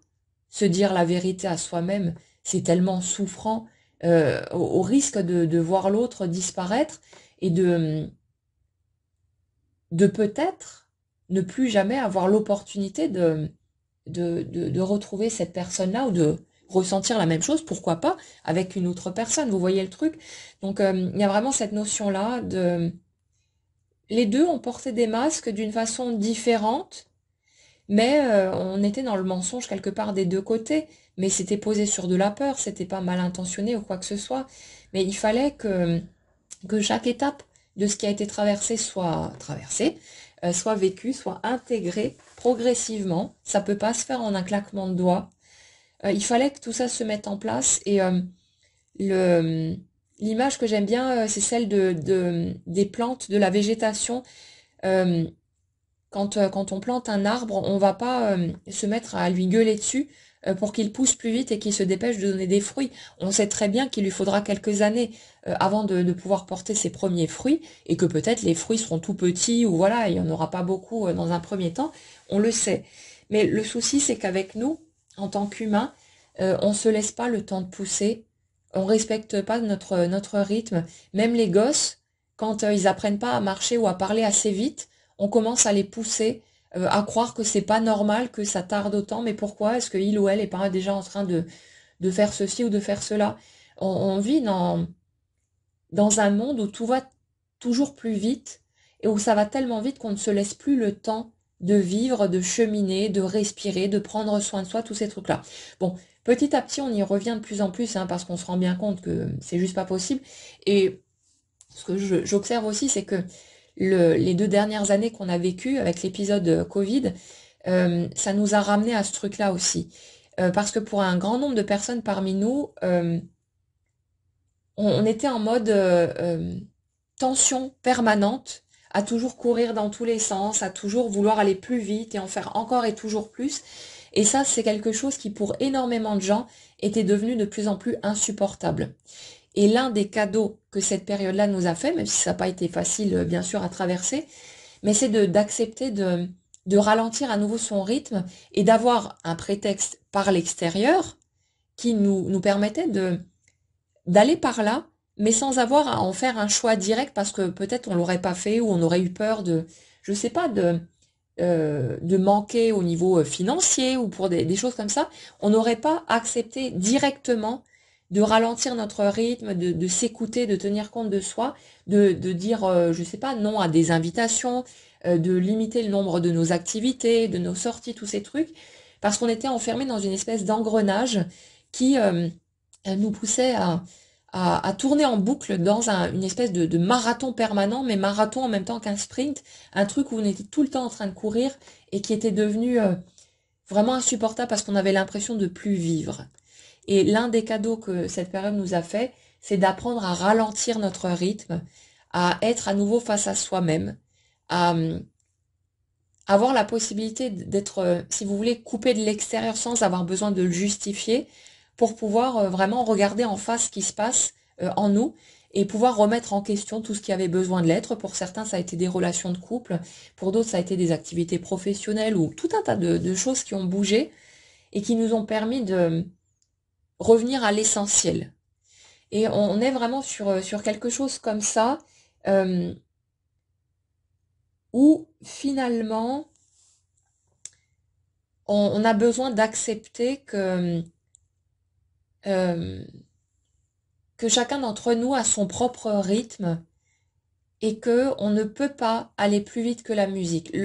se dire la vérité à soi-même. C'est tellement souffrant, au risque de voir l'autre disparaître et de peut-être ne plus jamais avoir l'opportunité de retrouver cette personne-là ou de ressentir la même chose, pourquoi pas, avec une autre personne. Vous voyez le truc? Donc, il y a vraiment cette notion-là de... Les deux ont porté des masques d'une façon différente, mais on était dans le mensonge quelque part des deux côtés. Mais c'était posé sur de la peur, c'était pas mal intentionné ou quoi que ce soit. Mais il fallait que chaque étape de ce qui a été traversé soit traversée, soit vécue, soit intégrée progressivement. Ça peut pas se faire en un claquement de doigts. Il fallait que tout ça se mette en place et le l'image que j'aime bien, c'est celle des plantes, de la végétation. Euh, quand on plante un arbre, on va pas se mettre à lui gueuler dessus pour qu'il pousse plus vite et qu'il se dépêche de donner des fruits. On sait très bien qu'il lui faudra quelques années avant de pouvoir porter ses premiers fruits et que peut-être les fruits seront tout petits ou voilà, il n'y en aura pas beaucoup dans un premier temps. On le sait. Mais le souci, c'est qu'avec nous, en tant qu'humains, on se laisse pas le temps de pousser. On respecte pas notre rythme. Même les gosses, quand ils apprennent pas à marcher ou à parler assez vite, on commence à les pousser à croire que c'est pas normal, que ça tarde autant, mais pourquoi est-ce que il ou elle est pas déjà en train de faire ceci ou de faire cela? On vit dans un monde où tout va toujours plus vite et où ça va tellement vite qu'on ne se laisse plus le temps de vivre, de cheminer, de respirer, de prendre soin de soi, tous ces trucs-là. Bon, petit à petit, on y revient de plus en plus, hein, parce qu'on se rend bien compte que c'est juste pas possible. Et ce que j'observe aussi, c'est que les 2 dernières années qu'on a vécues avec l'épisode Covid, ça nous a ramené à ce truc-là aussi. Parce que pour un grand nombre de personnes parmi nous, on était en mode tension permanente, à toujours courir dans tous les sens, à toujours vouloir aller plus vite et en faire encore et toujours plus. Et ça, c'est quelque chose qui, pour énormément de gens, était devenu de plus en plus insupportable. Et l'un des cadeaux que cette période-là nous a fait, même si ça n'a pas été facile, bien sûr, à traverser, mais c'est d'accepter de ralentir à nouveau son rythme et d'avoir un prétexte par l'extérieur qui nous permettait d'aller par là, mais sans avoir à en faire un choix direct parce que peut-être on l'aurait pas fait ou on aurait eu peur je sais pas, de manquer au niveau financier ou pour des choses comme ça. On n'aurait pas accepté directement de ralentir notre rythme, de s'écouter, de tenir compte de soi, de dire, je sais pas, non à des invitations, de limiter le nombre de nos activités, de nos sorties, tous ces trucs, parce qu'on était enfermé dans une espèce d'engrenage qui nous poussait à tourner en boucle dans une espèce de marathon permanent, mais marathon en même temps qu'un sprint, un truc où on était tout le temps en train de courir et qui était devenu vraiment insupportable parce qu'on avait l'impression de plus vivre. Et l'un des cadeaux que cette période nous a fait, c'est d'apprendre à ralentir notre rythme, à être à nouveau face à soi-même, à avoir la possibilité d'être, si vous voulez, coupé de l'extérieur sans avoir besoin de le justifier, pour pouvoir vraiment regarder en face ce qui se passe en nous et pouvoir remettre en question tout ce qui avait besoin de l'être. Pour certains, ça a été des relations de couple, pour d'autres, ça a été des activités professionnelles ou tout un tas de choses qui ont bougé et qui nous ont permis de revenir à l'essentiel. Et on est vraiment sur quelque chose comme ça. où finalement on a besoin d'accepter euh, que chacun d'entre nous a son propre rythme et que on ne peut pas aller plus vite que la musique.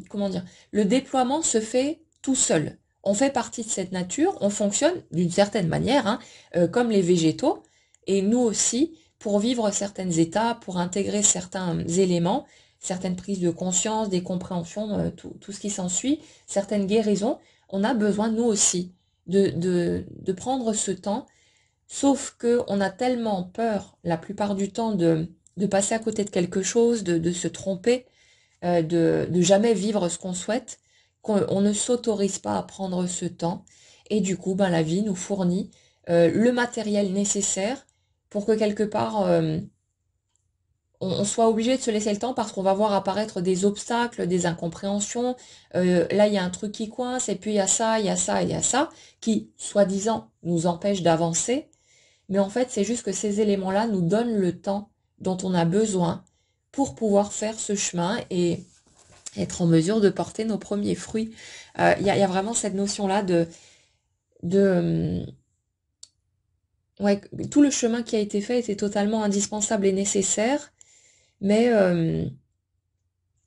Comment dire, le déploiement se fait tout seul. On fait partie de cette nature, on fonctionne d'une certaine manière, hein, comme les végétaux, et nous aussi, pour vivre certaines étapes, pour intégrer certains éléments, certaines prises de conscience, des compréhensions, tout ce qui s'ensuit, certaines guérisons, on a besoin, nous aussi, de prendre ce temps. Sauf que on a tellement peur, la plupart du temps, de passer à côté de quelque chose, de se tromper, de jamais vivre ce qu'on souhaite, qu'on ne s'autorise pas à prendre ce temps. Et du coup, ben, la vie nous fournit le matériel nécessaire pour que quelque part, on soit obligé de se laisser le temps parce qu'on va voir apparaître des obstacles, des incompréhensions. Là, il y a un truc qui coince, et puis il y a ça, il y a ça, il y a ça, qui, soi-disant, nous empêche d'avancer. Mais en fait, c'est juste que ces éléments-là nous donnent le temps dont on a besoin pour pouvoir faire ce chemin et être en mesure de porter nos premiers fruits. Y a vraiment cette notion-là de ouais, tout le chemin qui a été fait était totalement indispensable et nécessaire, mais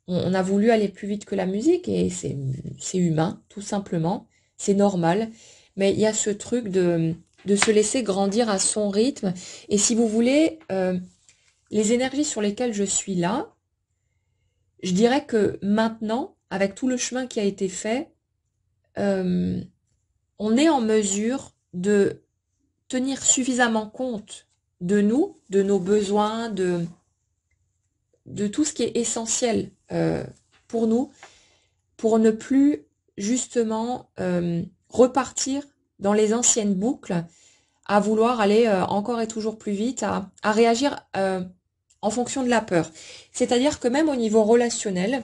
on a voulu aller plus vite que la musique et c'est humain, tout simplement, c'est normal. Mais il y a ce truc de se laisser grandir à son rythme. Et si vous voulez, les énergies sur lesquelles je suis là, je dirais que maintenant, avec tout le chemin qui a été fait, euh, on est en mesure de tenir suffisamment compte de nous, de nos besoins, de tout ce qui est essentiel pour nous, pour ne plus justement repartir dans les anciennes boucles, à vouloir aller encore et toujours plus vite, à réagir en fonction de la peur. C'est-à-dire que même au niveau relationnel,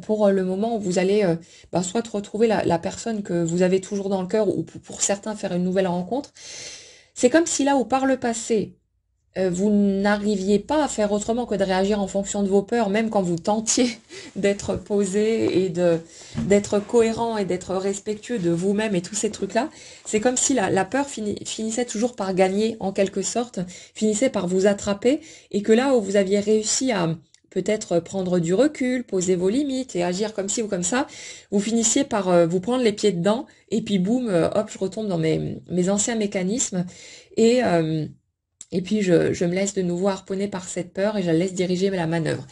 pour le moment où vous allez soit retrouver la personne que vous avez toujours dans le cœur ou pour certains faire une nouvelle rencontre, c'est comme si là où par le passé, vous n'arriviez pas à faire autrement que de réagir en fonction de vos peurs, même quand vous tentiez d'être posé et d'être cohérent et d'être respectueux de vous-même et tous ces trucs-là. C'est comme si la peur finissait toujours par gagner en quelque sorte, finissait par vous attraper et que là où vous aviez réussi à peut-être prendre du recul, poser vos limites et agir comme ci ou comme ça, vous finissiez par vous prendre les pieds dedans et puis boum, hop, je retombe dans mes anciens mécanismes et... et puis je me laisse de nouveau harponner par cette peur et je la laisse diriger la manœuvre.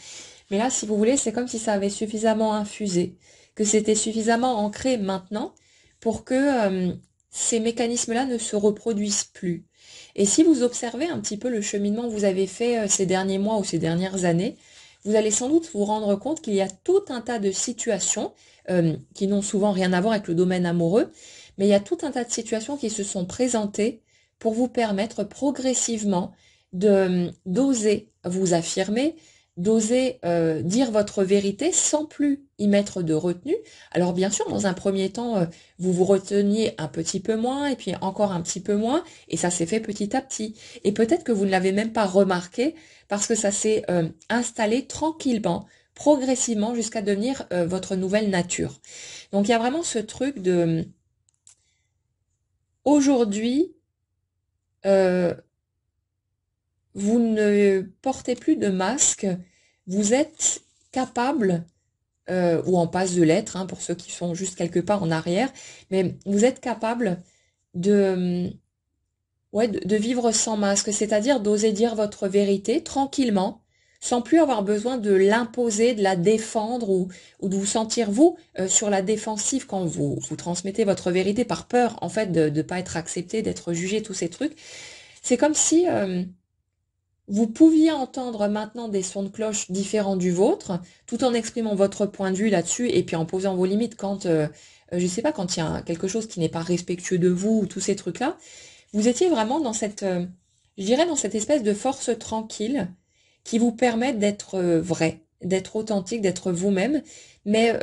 Mais là, si vous voulez, c'est comme si ça avait suffisamment infusé, que c'était suffisamment ancré maintenant pour que ces mécanismes-là ne se reproduisent plus. Et si vous observez un petit peu le cheminement que vous avez fait ces derniers mois ou ces dernières années, vous allez sans doute vous rendre compte qu'il y a tout un tas de situations qui n'ont souvent rien à voir avec le domaine amoureux, mais il y a tout un tas de situations qui se sont présentées pour vous permettre progressivement d'oser vous affirmer, d'oser dire votre vérité sans plus y mettre de retenue. Alors bien sûr, dans un premier temps, vous vous reteniez un petit peu moins et puis encore un petit peu moins, et ça s'est fait petit à petit. Et peut-être que vous ne l'avez même pas remarqué parce que ça s'est installé tranquillement, progressivement jusqu'à devenir votre nouvelle nature. Donc il y a vraiment ce truc de aujourd'hui, euh, vous ne portez plus de masque, vous êtes capable, ou en passe de l'être, hein, pour ceux qui sont juste quelque part en arrière, mais vous êtes capable de, ouais, de vivre sans masque, c'est-à-dire d'oser dire votre vérité tranquillement, sans plus avoir besoin de l'imposer, de la défendre ou de vous sentir, vous, sur la défensive quand vous transmettez votre vérité par peur, en fait, de ne pas être accepté, d'être jugé, tous ces trucs. C'est comme si vous pouviez entendre maintenant des sons de cloche différents du vôtre, tout en exprimant votre point de vue là-dessus et puis en posant vos limites quand, je sais pas, quand il y a quelque chose qui n'est pas respectueux de vous ou tous ces trucs-là. Vous étiez vraiment dans cette, je dirais, dans cette espèce de force tranquille qui vous permet d'être vrai, d'être authentique, d'être vous-même, mais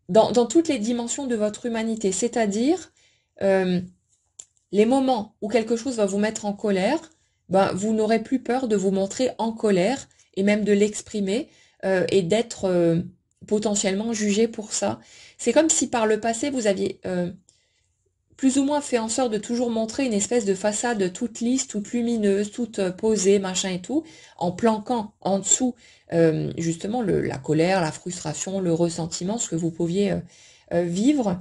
dans toutes les dimensions de votre humanité, c'est-à-dire euh, les moments où quelque chose va vous mettre en colère, ben, vous n'aurez plus peur de vous montrer en colère et même de l'exprimer et d'être potentiellement jugé pour ça. C'est comme si par le passé, vous aviez plus ou moins fait en sorte de toujours montrer une espèce de façade toute lisse, toute lumineuse, toute posée, machin et tout, en planquant en dessous justement la colère, la frustration, le ressentiment, ce que vous pouviez vivre.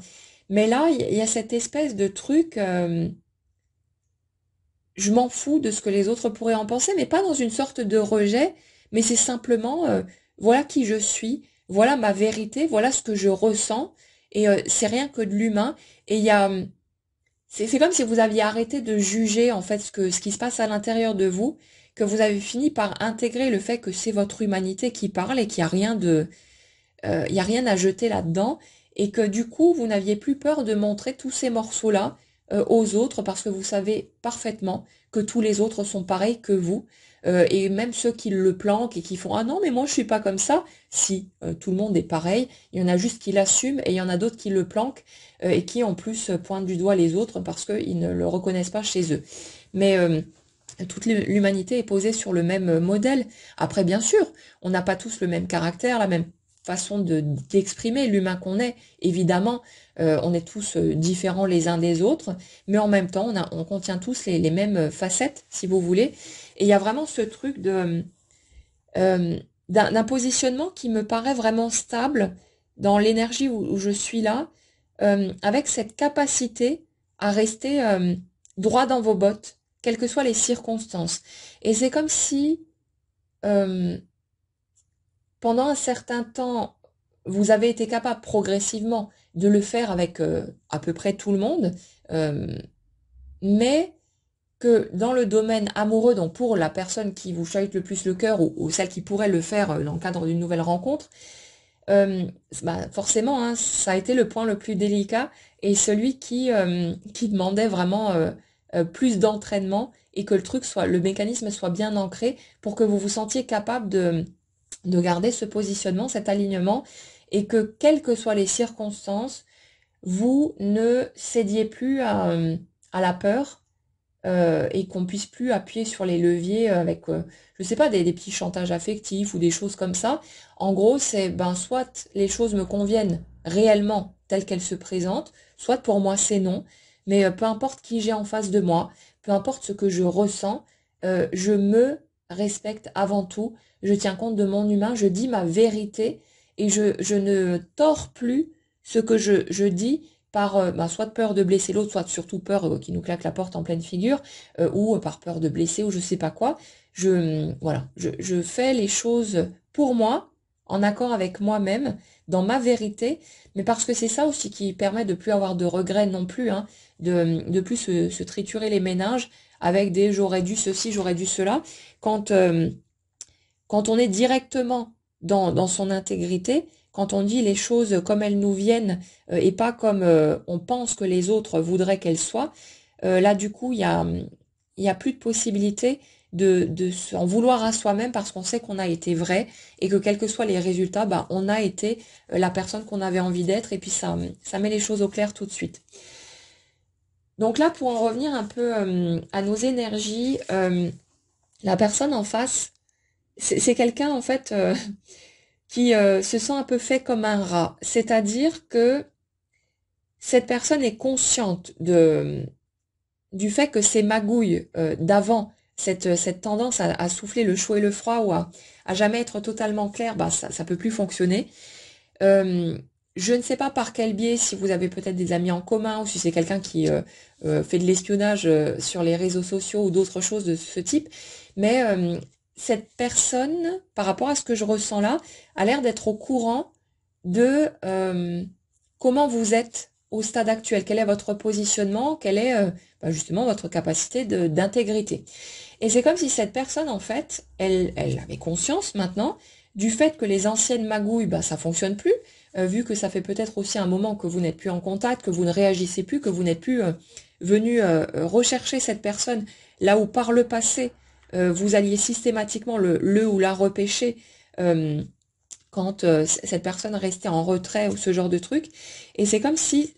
Mais là, il y a cette espèce de truc, je m'en fous de ce que les autres pourraient en penser, mais pas dans une sorte de rejet, mais c'est simplement, voilà qui je suis, voilà ma vérité, voilà ce que je ressens, et c'est rien que de l'humain. Et il y a, c'est comme si vous aviez arrêté de juger en fait ce qui se passe à l'intérieur de vous, que vous avez fini par intégrer le fait que c'est votre humanité qui parle et qu'il n'y a rien il y a rien à jeter là-dedans, et que du coup vous n'aviez plus peur de montrer tous ces morceaux-là aux autres parce que vous savez parfaitement que tous les autres sont pareils que vous. Et même ceux qui le planquent et qui font ah non mais moi je suis pas comme ça, si tout le monde est pareil, il y en a juste qui l'assument et il y en a d'autres qui le planquent et qui en plus pointent du doigt les autres parce qu'ils ne le reconnaissent pas chez eux. Mais toute l'humanité est posée sur le même modèle. Après, bien sûr, on n'a pas tous le même caractère, la même façon d'exprimer l'humain qu'on est. Évidemment, on est tous différents les uns des autres, mais en même temps, on contient tous les mêmes facettes, si vous voulez. Et il y a vraiment ce truc d'un positionnement qui me paraît vraiment stable dans l'énergie où je suis là, avec cette capacité à rester droit dans vos bottes, quelles que soient les circonstances. Et c'est comme si pendant un certain temps, vous avez été capable progressivement de le faire avec à peu près tout le monde, euh, mais que dans le domaine amoureux, donc pour la personne qui vous chahute le plus le cœur ou celle qui pourrait le faire dans le cadre d'une nouvelle rencontre, euh, forcément, hein, ça a été le point le plus délicat et celui qui demandait vraiment plus d'entraînement et que le mécanisme soit bien ancré pour que vous vous sentiez capable de garder ce positionnement, cet alignement et que quelles que soient les circonstances, vous ne cédiez plus à la peur et qu'on puisse plus appuyer sur les leviers avec, je sais pas, des petits chantages affectifs ou des choses comme ça. En gros, c'est ben soit les choses me conviennent réellement telles qu'elles se présentent, soit pour moi c'est non. Mais peu importe qui j'ai en face de moi, peu importe ce que je ressens, je me respecte avant tout. Je tiens compte de mon humain, je dis ma vérité et je ne tords plus ce que je dis par soit de peur de blesser l'autre, soit surtout peur qu'il nous claque la porte en pleine figure, ou par peur de blesser ou je sais pas quoi. Voilà, je fais les choses pour moi, en accord avec moi-même, dans ma vérité, mais parce que c'est ça aussi qui permet de plus avoir de regrets non plus, hein, de plus se triturer les méninges avec des j'aurais dû ceci, j'aurais dû cela. Quand, quand on est directement dans son intégrité, quand on dit les choses comme elles nous viennent et pas comme on pense que les autres voudraient qu'elles soient, là du coup il y a plus de possibilité de s'en vouloir à soi-même parce qu'on sait qu'on a été vrai et que quels que soient les résultats, bah, on a été la personne qu'on avait envie d'être et puis ça met les choses au clair tout de suite. Donc là, pour en revenir un peu à nos énergies, la personne en face, c'est quelqu'un en fait qui se sent un peu fait comme un rat. C'est-à-dire que cette personne est consciente du fait que ces magouilles d'avant, cette tendance à souffler le chaud et le froid ou à jamais être totalement clair, bah, ça peut plus fonctionner. Je ne sais pas par quel biais, si vous avez peut-être des amis en commun ou si c'est quelqu'un qui fait de l'espionnage sur les réseaux sociaux ou d'autres choses de ce type, mais cette personne, par rapport à ce que je ressens là, a l'air d'être au courant de comment vous êtes au stade actuel, quel est votre positionnement, quelle est justement votre capacité d'intégrité. Et c'est comme si cette personne, en fait, elle avait conscience maintenant du fait que les anciennes magouilles, bah, ça fonctionne plus, vu que ça fait peut-être aussi un moment que vous n'êtes plus en contact, que vous ne réagissez plus, que vous n'êtes plus venu rechercher cette personne, là où par le passé, vous alliez systématiquement le ou la repêcher quand cette personne restait en retrait ou ce genre de truc. Et c'est comme si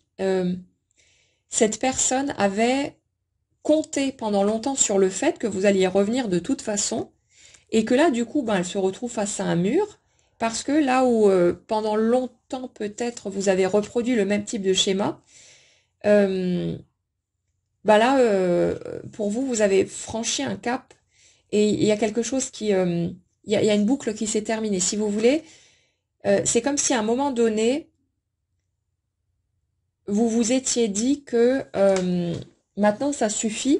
cette personne avait compté pendant longtemps sur le fait que vous alliez revenir de toute façon et que là, du coup, ben, elle se retrouve face à un mur, parce que là où pendant longtemps, peut-être, vous avez reproduit le même type de schéma, euh, bah là, pour vous, vous avez franchi un cap, et il y a quelque chose qui... il y a une boucle qui s'est terminée. Si vous voulez, c'est comme si à un moment donné, vous vous étiez dit que maintenant, ça suffit.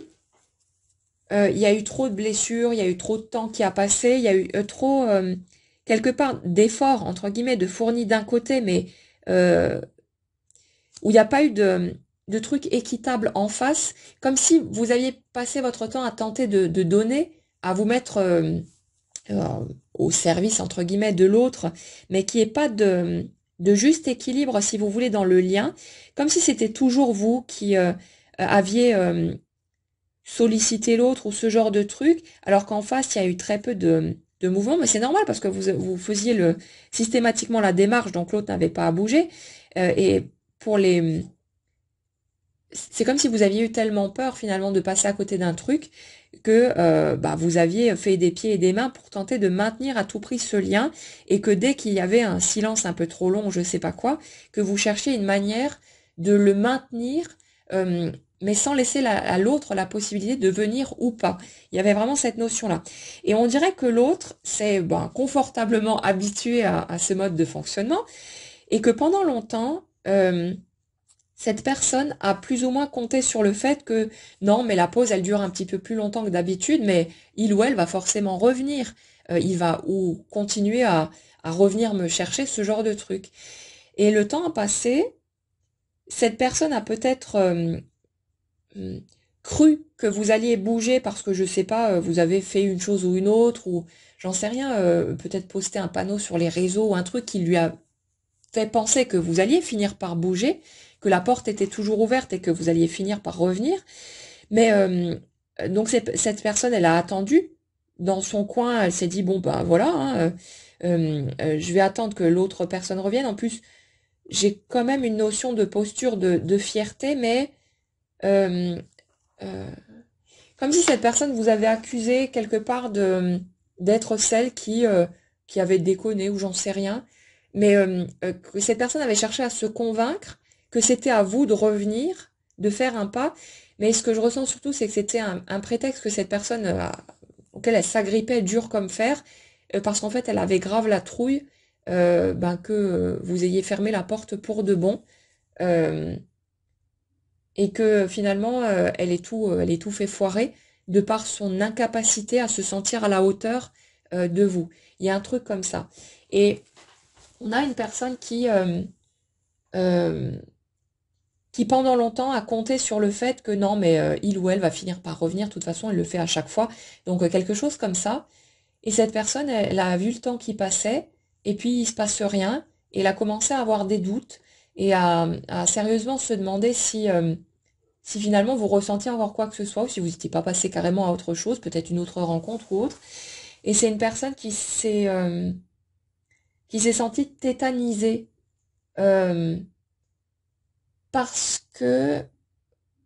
Il y a eu trop de blessures, il y a eu trop de temps qui a passé, il y a eu trop, quelque part, d'efforts, entre guillemets, de fournis d'un côté, mais euh, où il n'y a pas eu de truc équitable en face, comme si vous aviez passé votre temps à tenter de donner, à vous mettre euh, au service, entre guillemets, de l'autre, mais qui n'y ait pas de juste équilibre, si vous voulez, dans le lien, comme si c'était toujours vous qui aviez sollicité l'autre ou ce genre de truc, alors qu'en face, il y a eu très peu de mouvement, mais c'est normal parce que vous faisiez systématiquement la démarche, donc l'autre n'avait pas à bouger. Et pour les, c'est comme si vous aviez eu tellement peur finalement de passer à côté d'un truc que bah, vous aviez fait des pieds et des mains pour tenter de maintenir à tout prix ce lien et que dès qu'il y avait un silence un peu trop long, je sais pas quoi, que vous cherchiez une manière de le maintenir, mais sans laisser à l'autre la possibilité de venir ou pas. Il y avait vraiment cette notion-là. Et on dirait que l'autre s'est ben, confortablement habitué à ce mode de fonctionnement et que pendant longtemps, cette personne a plus ou moins compté sur le fait que non, mais la pause, elle dure un petit peu plus longtemps que d'habitude, mais il ou elle va forcément revenir. Il va ou continuer à revenir me chercher ce genre de truc. Et le temps a passé, cette personne a peut-être euh, cru que vous alliez bouger parce que je sais pas, vous avez fait une chose ou une autre, ou j'en sais rien, peut-être poster un panneau sur les réseaux ou un truc qui lui a fait penser que vous alliez finir par bouger, que la porte était toujours ouverte et que vous alliez finir par revenir. Mais donc cette personne, elle a attendu dans son coin. Elle s'est dit bon ben voilà, hein, je vais attendre que l'autre personne revienne. En plus, j'ai quand même une notion de posture de fierté, mais euh, euh, comme si cette personne vous avait accusé quelque part d'être celle qui avait déconné ou j'en sais rien, mais que cette personne avait cherché à se convaincre que c'était à vous de revenir, de faire un pas. Mais ce que je ressens surtout, c'est que c'était un prétexte que cette personne auquel elle s'agrippait dur comme fer, parce qu'en fait, elle avait grave la trouille ben, que vous ayez fermé la porte pour de bon. Euh, et que finalement elle est tout fait foirer de par son incapacité à se sentir à la hauteur de vous. Il y a un truc comme ça. Et on a une personne euh, qui pendant longtemps a compté sur le fait que non, mais il ou elle va finir par revenir, de toute façon elle le fait à chaque fois. Donc quelque chose comme ça. Et cette personne, elle a vu le temps qui passait, et puis il se passe rien, et elle a commencé à avoir des doutes, et à sérieusement se demander si finalement vous ressentiez encore quoi que ce soit, ou si vous n'étiez pas passé carrément à autre chose, peut-être une autre rencontre ou autre. Et c'est une personne qui s'est sentie tétanisée euh, parce que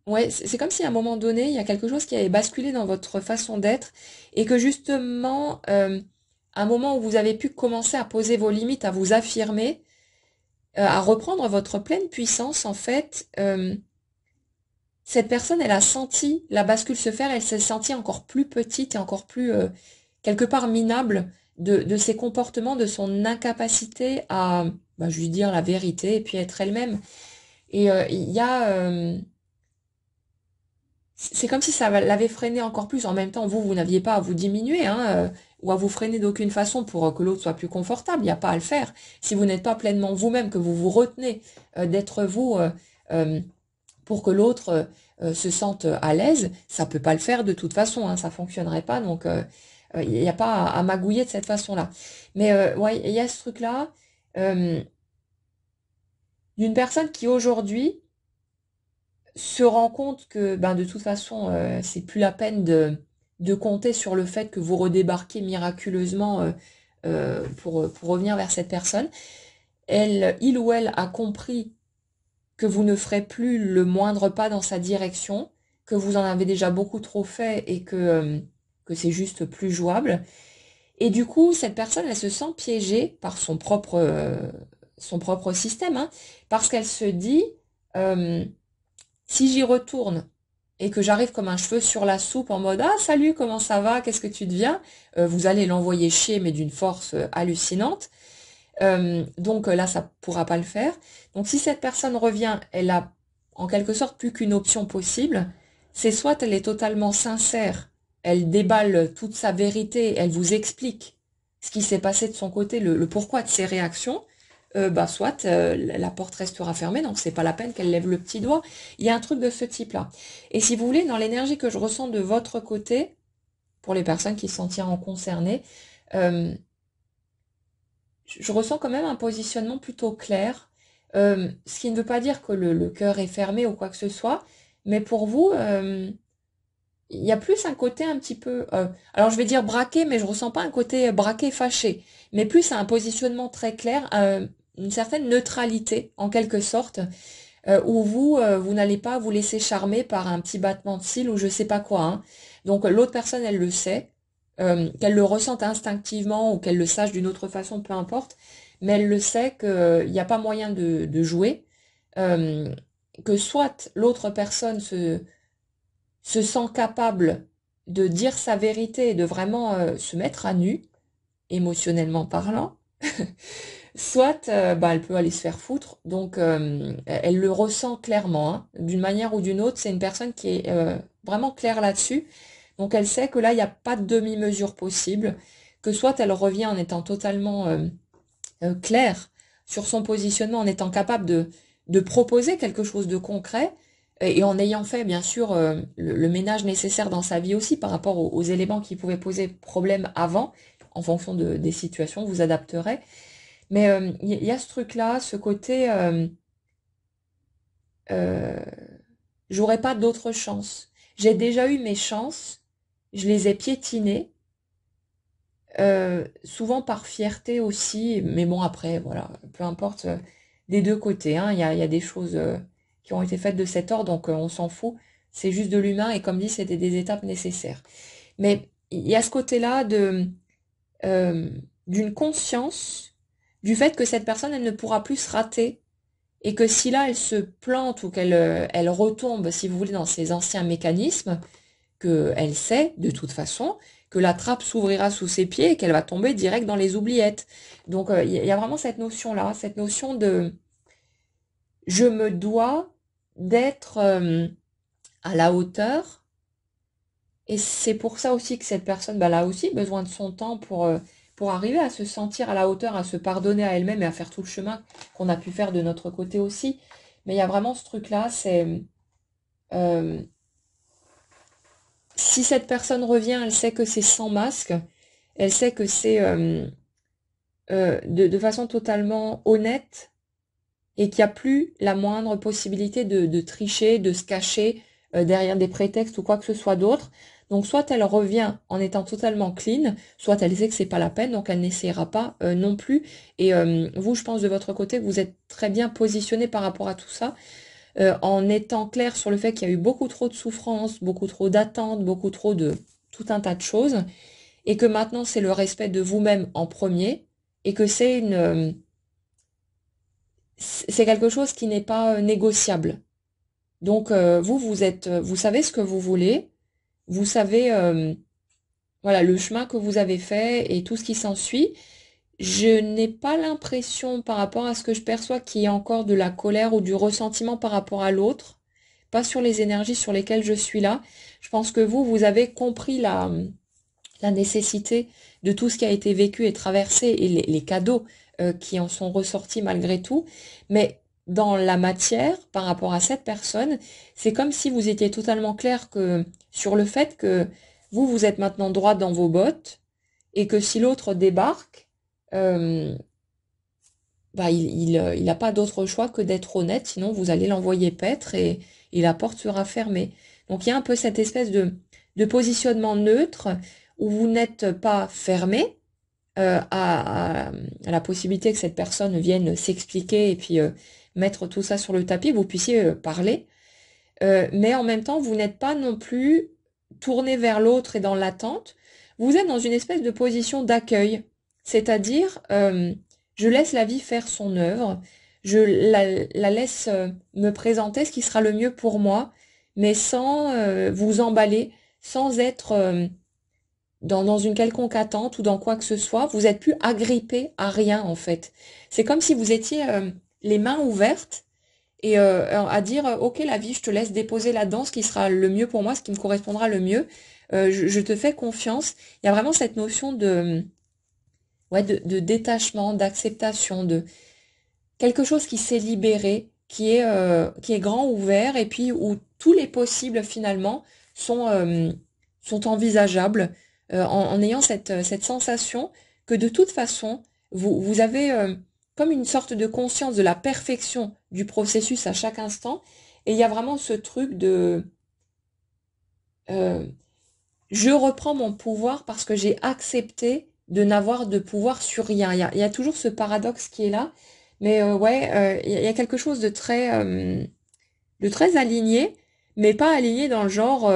ouais, c'est comme si à un moment donné, il y a quelque chose qui avait basculé dans votre façon d'être et que justement, à un moment où vous avez pu commencer à poser vos limites, à vous affirmer, à reprendre votre pleine puissance, en fait, cette personne, elle a senti la bascule se faire, elle s'est sentie encore plus petite et encore plus, quelque part, minable de ses comportements, de son incapacité à, bah, je lui dire la vérité et puis être elle-même. Et il y a, c'est comme si ça l'avait freiné encore plus. En même temps, vous n'aviez pas à vous diminuer, hein, ou à vous freiner d'aucune façon pour que l'autre soit plus confortable. Il n'y a pas à le faire. Si vous n'êtes pas pleinement vous-même, que vous vous retenez d'être vous, euh, pour que l'autre se sente à l'aise, ça peut pas le faire de toute façon, hein, ça fonctionnerait pas, donc il n'y a pas à magouiller de cette façon-là. Mais ouais, il y a ce truc-là euh, d'une personne qui aujourd'hui se rend compte que ben, de toute façon, c'est plus la peine de compter sur le fait que vous redébarquez miraculeusement pour revenir vers cette personne. Il ou elle a compris que vous ne ferez plus le moindre pas dans sa direction, que vous en avez déjà beaucoup trop fait et que c'est juste plus jouable. Et du coup, cette personne, elle se sent piégée par son propre système, hein, parce qu'elle se dit, euh, si j'y retourne et que j'arrive comme un cheveu sur la soupe en mode, ah salut, comment ça va, qu'est-ce que tu deviens? Vous allez l'envoyer chier, mais d'une force hallucinante. Donc là, ça pourra pas le faire. Donc si cette personne revient, elle a en quelque sorte plus qu'une option possible. C'est soit elle est totalement sincère, elle déballe toute sa vérité, elle vous explique ce qui s'est passé de son côté, le pourquoi de ses réactions. Soit la porte restera fermée, donc c'est pas la peine qu'elle lève le petit doigt. Il y a un truc de ce type-là. Et si vous voulez, dans l'énergie que je ressens de votre côté, pour les personnes qui se sentiront concernées, euh, je ressens quand même un positionnement plutôt clair, ce qui ne veut pas dire que le cœur est fermé ou quoi que ce soit, mais pour vous, il y a plus un côté un petit peu, alors je vais dire braqué, mais je ressens pas un côté braqué fâché, mais plus un positionnement très clair, une certaine neutralité en quelque sorte, où vous n'allez pas vous laisser charmer par un petit battement de cils ou je sais pas quoi, hein. Donc l'autre personne, elle le sait, qu'elle le ressente instinctivement ou qu'elle le sache d'une autre façon, peu importe, mais elle le sait qu'il n'y a pas moyen de jouer, euh, que soit l'autre personne se sent capable de dire sa vérité et de vraiment se mettre à nu, émotionnellement parlant, soit elle peut aller se faire foutre, donc elle le ressent clairement, hein. D'une manière ou d'une autre, c'est une personne qui est vraiment claire là-dessus, donc elle sait que là, il n'y a pas de demi-mesure possible, que soit elle revient en étant totalement claire sur son positionnement, en étant capable de proposer quelque chose de concret, et en ayant fait bien sûr le ménage nécessaire dans sa vie aussi par rapport aux éléments qui pouvaient poser problème avant, en fonction des situations, vous adapterez. Mais il y a ce truc-là, ce côté, euh, j'aurais pas d'autre chance. J'ai déjà eu mes chances, je les ai piétinées, souvent par fierté aussi, mais bon après, voilà, peu importe, des deux côtés, hein, il y a des choses qui ont été faites de cet ordre, donc on s'en fout, c'est juste de l'humain, et comme dit, c'était des étapes nécessaires. Mais il y a ce côté-là euh, d'une conscience du fait que cette personne, elle ne pourra plus se rater et que si là, elle se plante ou qu'elle elle retombe, si vous voulez, dans ses anciens mécanismes, qu'elle sait, de toute façon, que la trappe s'ouvrira sous ses pieds et qu'elle va tomber direct dans les oubliettes. Donc, il y a vraiment cette notion-là, cette notion de je me dois d'être à la hauteur. Et c'est pour ça aussi que cette personne, elle a aussi besoin de son temps pour arriver à se sentir à la hauteur, à se pardonner à elle-même et à faire tout le chemin qu'on a pu faire de notre côté aussi. Mais il y a vraiment ce truc-là, c'est euh, si cette personne revient, elle sait que c'est sans masque, elle sait que c'est de façon totalement honnête et qu'il n'y a plus la moindre possibilité de tricher, de se cacher derrière des prétextes ou quoi que ce soit d'autre. Donc soit elle revient en étant totalement clean, soit elle sait que c'est pas la peine, donc elle n'essayera pas non plus. Et vous, je pense de votre côté, vous êtes très bien positionné par rapport à tout ça, en étant clair sur le fait qu'il y a eu beaucoup trop de souffrance, beaucoup trop d'attentes, beaucoup trop de tout un tas de choses, et que maintenant c'est le respect de vous-même en premier, et que c'est quelque chose qui n'est pas négociable. Donc vous savez ce que vous voulez, vous savez voilà le chemin que vous avez fait et tout ce qui s'ensuit. Je n'ai pas l'impression par rapport à ce que je perçois qu'il y ait encore de la colère ou du ressentiment par rapport à l'autre, pas sur les énergies sur lesquelles je suis là. Je pense que vous avez compris la nécessité de tout ce qui a été vécu et traversé et les cadeaux qui en sont ressortis malgré tout. Mais dans la matière, par rapport à cette personne, c'est comme si vous étiez totalement clair que sur le fait que vous êtes maintenant droit dans vos bottes et que si l'autre débarque, euh, il n'a pas d'autre choix que d'être honnête, sinon vous allez l'envoyer paître et la porte sera fermée. Donc il y a un peu cette espèce de positionnement neutre où vous n'êtes pas fermé à la possibilité que cette personne vienne s'expliquer et puis mettre tout ça sur le tapis, vous puissiez parler. Mais en même temps, vous n'êtes pas non plus tourné vers l'autre et dans l'attente. vous êtes dans une espèce de position d'accueil. C'est-à-dire, je laisse la vie faire son œuvre, je la laisse me présenter ce qui sera le mieux pour moi, mais sans vous emballer, sans être dans une quelconque attente ou dans quoi que ce soit. Vous êtes plus agrippé à rien en fait. C'est comme si vous étiez les mains ouvertes et à dire ok la vie, je te laisse déposer là-dedans ce qui sera le mieux pour moi, ce qui me correspondra le mieux. Je te fais confiance. Il y a vraiment cette notion de détachement, d'acceptation, de quelque chose qui s'est libéré, qui est grand ouvert et puis où tous les possibles finalement sont envisageables en ayant cette sensation que de toute façon, vous avez comme une sorte de conscience de la perfection du processus à chaque instant et il y a vraiment ce truc de euh, je reprends mon pouvoir parce que j'ai accepté de n'avoir de pouvoir sur rien. Il y a toujours ce paradoxe qui est là, mais il y a quelque chose de très aligné, mais pas aligné dans le genre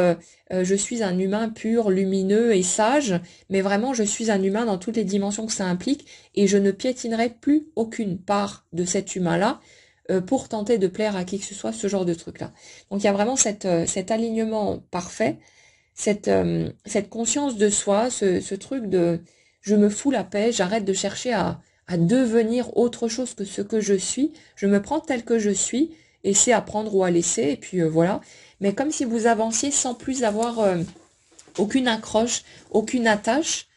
je suis un humain pur, lumineux et sage, mais vraiment je suis un humain dans toutes les dimensions que ça implique et je ne piétinerai plus aucune part de cet humain-là pour tenter de plaire à qui que ce soit, ce genre de truc-là. Donc il y a vraiment cet alignement parfait cette conscience de soi, ce truc de je me fous la paix, j'arrête de chercher à devenir autre chose que ce que je suis, je me prends tel que je suis, et c'est à prendre ou à laisser, et puis voilà. Mais comme si vous avanciez sans plus avoir aucune accroche, aucune attache,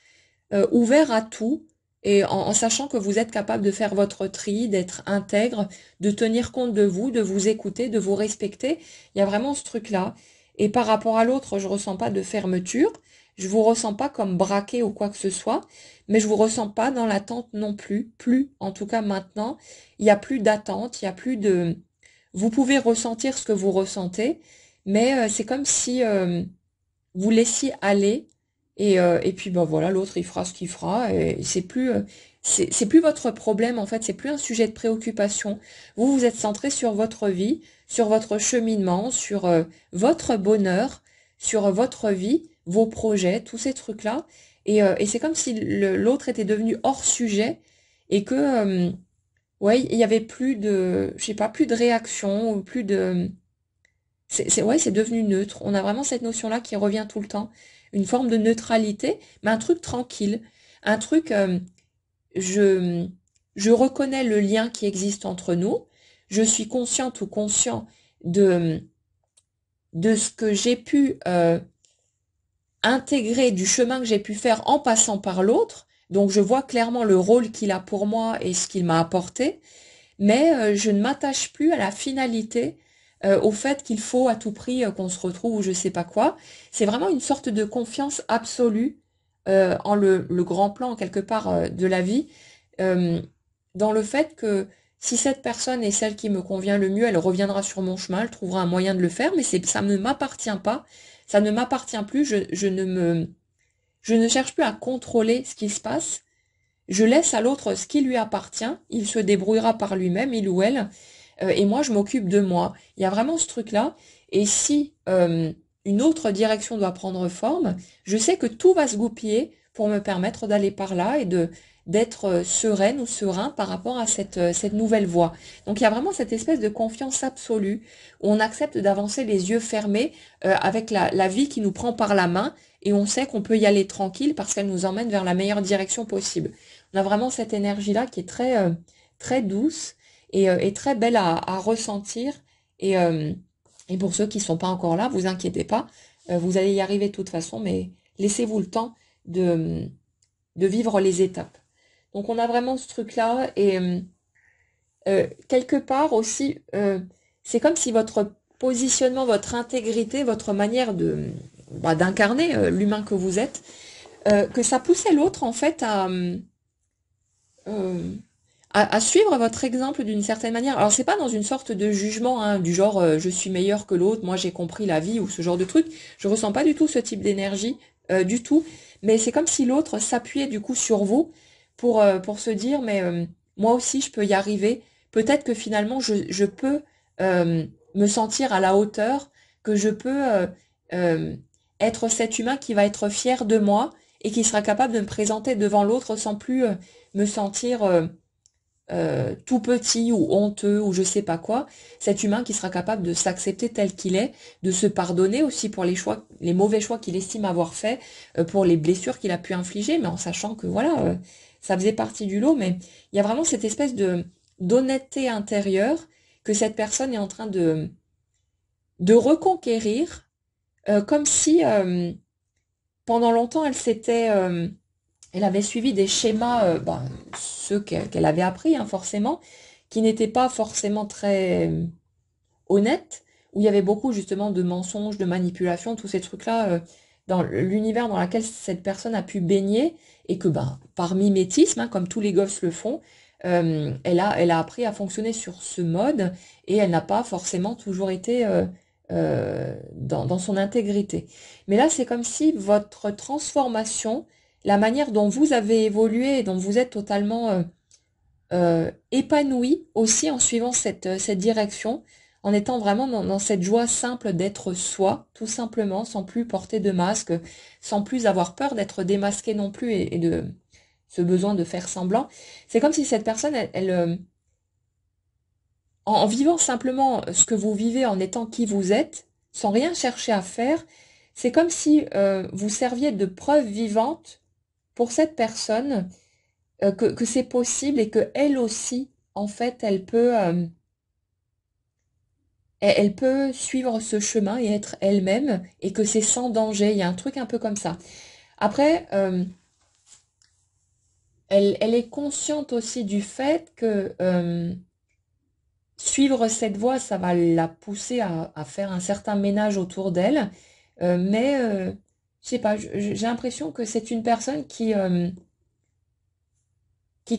ouvert à tout, et en sachant que vous êtes capable de faire votre tri, d'être intègre, de tenir compte de vous écouter, de vous respecter. Il y a vraiment ce truc-là. Et par rapport à l'autre, je ressens pas de fermeture. Je vous ressens pas comme braqué ou quoi que ce soit, mais je vous ressens pas dans l'attente non plus. Plus, en tout cas maintenant, il y a plus d'attente, il y a plus de. Vous pouvez ressentir ce que vous ressentez, mais c'est comme si vous laissiez aller et puis ben voilà, l'autre il fera ce qu'il fera et c'est plus votre problème en fait, c'est plus un sujet de préoccupation. Vous vous êtes centré sur votre vie, sur votre cheminement, sur votre bonheur, sur votre vie, vos projets, tous ces trucs-là. Et c'est comme si l'autre était devenu hors sujet et que ouais, il y avait plus de, je sais pas, plus de réaction ou plus de ouais, c'est devenu neutre. On a vraiment cette notion-là qui revient tout le temps. Une forme de neutralité, mais un truc tranquille. Un truc, je, je reconnais le lien qui existe entre nous. Je suis consciente ou conscient de, de ce que j'ai pu intégrer, du chemin que j'ai pu faire en passant par l'autre. Donc je vois clairement le rôle qu'il a pour moi et ce qu'il m'a apporté. Mais je ne m'attache plus à la finalité au fait qu'il faut à tout prix qu'on se retrouve ou je sais pas quoi. C'est vraiment une sorte de confiance absolue en le grand plan quelque part de la vie, euh, dans le fait que si cette personne est celle qui me convient le mieux, elle reviendra sur mon chemin, elle trouvera un moyen de le faire, mais ça ne m'appartient pas, ça ne m'appartient plus, je ne cherche plus à contrôler ce qui se passe. Je laisse à l'autre ce qui lui appartient, il se débrouillera par lui-même, il ou elle, et moi je m'occupe de moi. Il y a vraiment ce truc-là, et si une autre direction doit prendre forme, je sais que tout va se goupiller pour me permettre d'aller par là et de d'être sereine ou serein par rapport à cette nouvelle voie. Donc il y a vraiment cette espèce de confiance absolue où on accepte d'avancer les yeux fermés avec la vie qui nous prend par la main et on sait qu'on peut y aller tranquille parce qu'elle nous emmène vers la meilleure direction possible. On a vraiment cette énergie-là qui est très douce et très belle à ressentir. Et, euh, et pour ceux qui sont pas encore là, vous inquiétez pas, vous allez y arriver de toute façon, mais laissez-vous le temps de vivre les étapes. Donc on a vraiment ce truc-là et quelque part aussi, c'est comme si votre positionnement, votre intégrité, votre manière d'incarner l'humain que vous êtes, que ça poussait l'autre en fait euh, à suivre votre exemple d'une certaine manière. Alors c'est pas dans une sorte de jugement hein, du genre je suis meilleur que l'autre, moi j'ai compris la vie ou ce genre de truc. Je ressens pas du tout ce type d'énergie du tout, mais c'est comme si l'autre s'appuyait du coup sur vous pour se dire mais moi aussi je peux y arriver. Peut-être que finalement je peux me sentir à la hauteur, que je peux euh, être cet humain qui va être fier de moi et qui sera capable de me présenter devant l'autre sans plus me sentir tout petit ou honteux ou je sais pas quoi. Cet humain qui sera capable de s'accepter tel qu'il est, de se pardonner aussi pour les choix, les mauvais choix qu'il estime avoir fait, pour les blessures qu'il a pu infliger, mais en sachant que voilà, ça faisait partie du lot. Mais il y a vraiment cette espèce de d'honnêteté intérieure que cette personne est en train de reconquérir, comme si pendant longtemps elle avait suivi des schémas, ceux qu'elle avait appris forcément, qui n'étaient pas forcément très honnêtes, où il y avait beaucoup justement de mensonges, de manipulations, tous ces trucs-là, dans l'univers dans lequel cette personne a pu baigner, et que par mimétisme, comme tous les gosses le font, elle a appris à fonctionner sur ce mode, et elle n'a pas forcément toujours été dans son intégrité. Mais là, c'est comme si votre transformation, la manière dont vous avez évolué et dont vous êtes totalement épanoui aussi en suivant cette direction, en étant vraiment dans cette joie simple d'être soi, tout simplement, sans plus porter de masque, sans plus avoir peur d'être démasqué non plus et de ce besoin de faire semblant. C'est comme si cette personne, en vivant simplement ce que vous vivez, en étant qui vous êtes, sans rien chercher à faire, c'est comme si vous serviez de preuve vivante pour cette personne que c'est possible et que elle aussi, en fait, elle peut suivre ce chemin et être elle-même et que c'est sans danger. Il y a un truc un peu comme ça. Après, elle est consciente aussi du fait que suivre cette voie, ça va la pousser à faire un certain ménage autour d'elle. Mais, je sais pas, j'ai l'impression que c'est une personne qui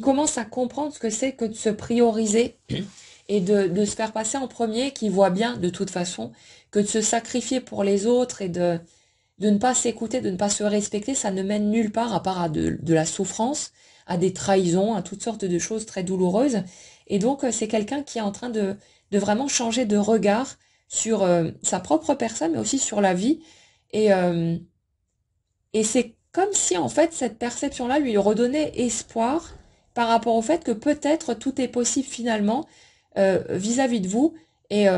commence à comprendre ce que c'est que de se prioriser et de se faire passer en premier, qui voit bien de toute façon que de se sacrifier pour les autres et de ne pas s'écouter, de ne pas se respecter, ça ne mène nulle part à part à de la souffrance, à des trahisons, à toutes sortes de choses très douloureuses. Et donc c'est quelqu'un qui est en train de vraiment changer de regard sur sa propre personne, mais aussi sur la vie. Et, euh, et c'est comme si en fait cette perception-là lui redonnait espoir par rapport au fait que peut-être tout est possible finalement vis-à-vis de vous et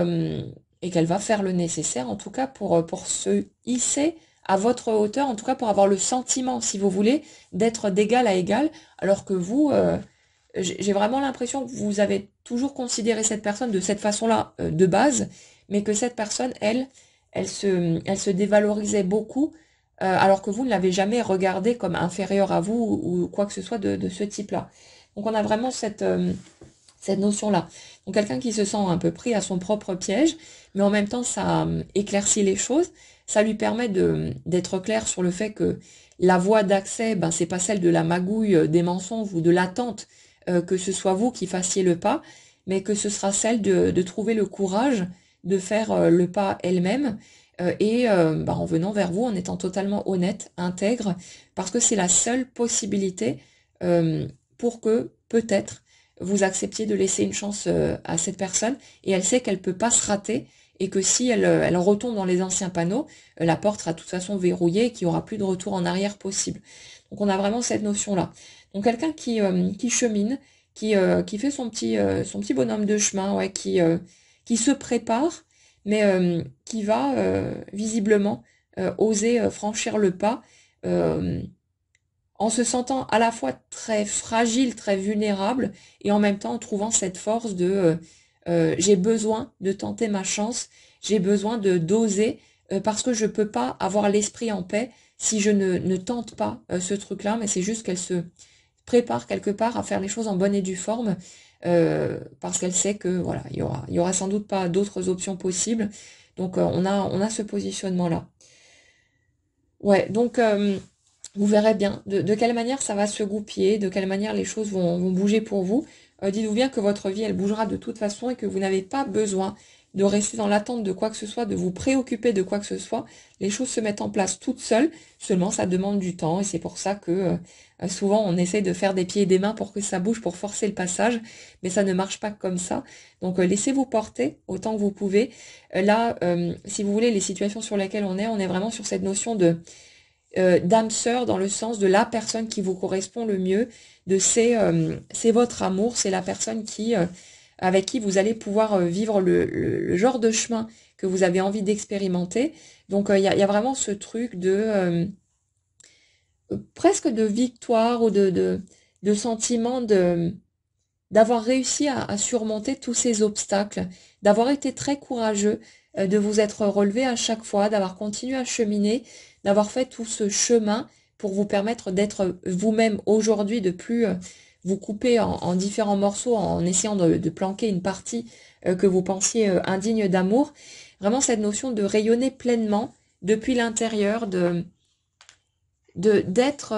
qu'elle va faire le nécessaire en tout cas pour se hisser à votre hauteur, en tout cas pour avoir le sentiment, si vous voulez, d'être d'égal à égal, alors que vous, j'ai vraiment l'impression que vous avez toujours considéré cette personne de cette façon-là de base, mais que cette personne, elle se dévalorisait beaucoup, alors que vous ne l'avez jamais regardée comme inférieure à vous ou quoi que ce soit de ce type-là. Donc on a vraiment cette notion-là. Donc quelqu'un qui se sent un peu pris à son propre piège, mais en même temps ça éclaircit les choses, ça lui permet d'être clair sur le fait que la voie d'accès, c'est pas celle de la magouille, des mensonges ou de l'attente que ce soit vous qui fassiez le pas, mais que ce sera celle de trouver le courage de faire le pas elle-même en venant vers vous en étant totalement honnête, intègre, parce que c'est la seule possibilité pour que peut-être vous acceptiez de laisser une chance à cette personne et elle sait qu'elle peut pas se rater et que si elle retombe dans les anciens panneaux, la porte sera de toute façon verrouillée et qu'il n'y aura plus de retour en arrière possible. Donc on a vraiment cette notion-là. Donc quelqu'un qui chemine, qui fait son petit bonhomme de chemin, ouais, qui se prépare, mais qui va visiblement oser franchir le pas en se sentant à la fois très fragile, très vulnérable, et en même temps en trouvant cette force de j'ai besoin de tenter ma chance, j'ai besoin de d'oser, parce que je peux pas avoir l'esprit en paix si je ne tente pas ce truc-là, mais c'est juste qu'elle se prépare quelque part à faire les choses en bonne et due forme, parce qu'elle sait que voilà, il y aura sans doute pas d'autres options possibles. Donc on a ce positionnement-là. Ouais, donc vous verrez bien de quelle manière ça va se goupiller, de quelle manière les choses vont bouger pour vous. Dites-vous bien que votre vie, elle bougera de toute façon et que vous n'avez pas besoin de rester dans l'attente de quoi que ce soit, de vous préoccuper de quoi que ce soit. Les choses se mettent en place toutes seules, seulement ça demande du temps et c'est pour ça que souvent on essaye de faire des pieds et des mains pour que ça bouge, pour forcer le passage, mais ça ne marche pas comme ça. Donc laissez-vous porter autant que vous pouvez. Là, si vous voulez, les situations sur lesquelles on est vraiment sur cette notion de d'âme sœur dans le sens de la personne qui vous correspond le mieux, de c'est votre amour, c'est la personne avec qui vous allez pouvoir vivre le genre de chemin que vous avez envie d'expérimenter. Donc il y a vraiment ce truc de presque de victoire ou de sentiment d'avoir réussi à surmonter tous ces obstacles, d'avoir été très courageux, de vous être relevé à chaque fois, d'avoir continué à cheminer, d'avoir fait tout ce chemin pour vous permettre d'être vous-même aujourd'hui, de plus vous couper en différents morceaux en essayant de planquer une partie que vous pensiez indigne d'amour. Vraiment cette notion de rayonner pleinement depuis l'intérieur, d'être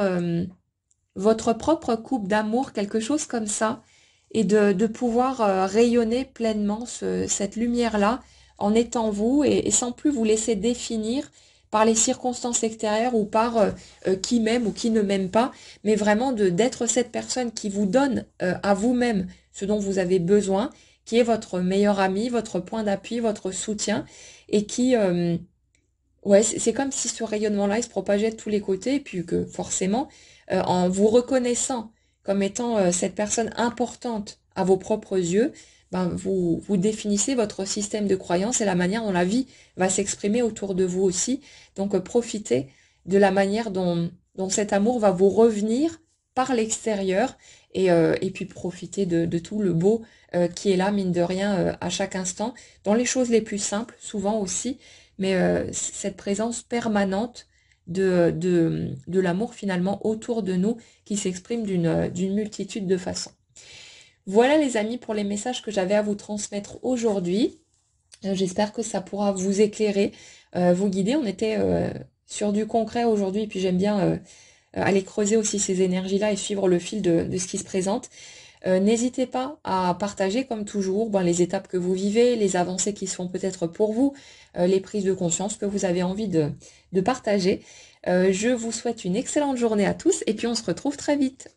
votre propre coupe d'amour, quelque chose comme ça, et de pouvoir rayonner pleinement cette lumière-là en étant vous et sans plus vous laisser définir par les circonstances extérieures ou par qui m'aime ou qui ne m'aime pas, mais vraiment d'être cette personne qui vous donne à vous-même ce dont vous avez besoin, qui est votre meilleur ami, votre point d'appui, votre soutien, et qui... ouais, c'est comme si ce rayonnement-là, il se propageait de tous les côtés, et puis que forcément, en vous reconnaissant comme étant cette personne importante à vos propres yeux, ben vous définissez votre système de croyance et la manière dont la vie va s'exprimer autour de vous aussi. Donc profitez de la manière dont cet amour va vous revenir par l'extérieur et puis profitez de tout le beau qui est là, mine de rien, à chaque instant, dans les choses les plus simples, souvent aussi, mais cette présence permanente de l'amour finalement autour de nous qui s'exprime d'une multitude de façons. Voilà les amis pour les messages que j'avais à vous transmettre aujourd'hui. J'espère que ça pourra vous éclairer, vous guider. On était sur du concret aujourd'hui et puis j'aime bien aller creuser aussi ces énergies-là et suivre le fil de ce qui se présente. N'hésitez pas à partager comme toujours les étapes que vous vivez, les avancées qui sont peut-être pour vous, les prises de conscience que vous avez envie de partager. Je vous souhaite une excellente journée à tous et puis on se retrouve très vite.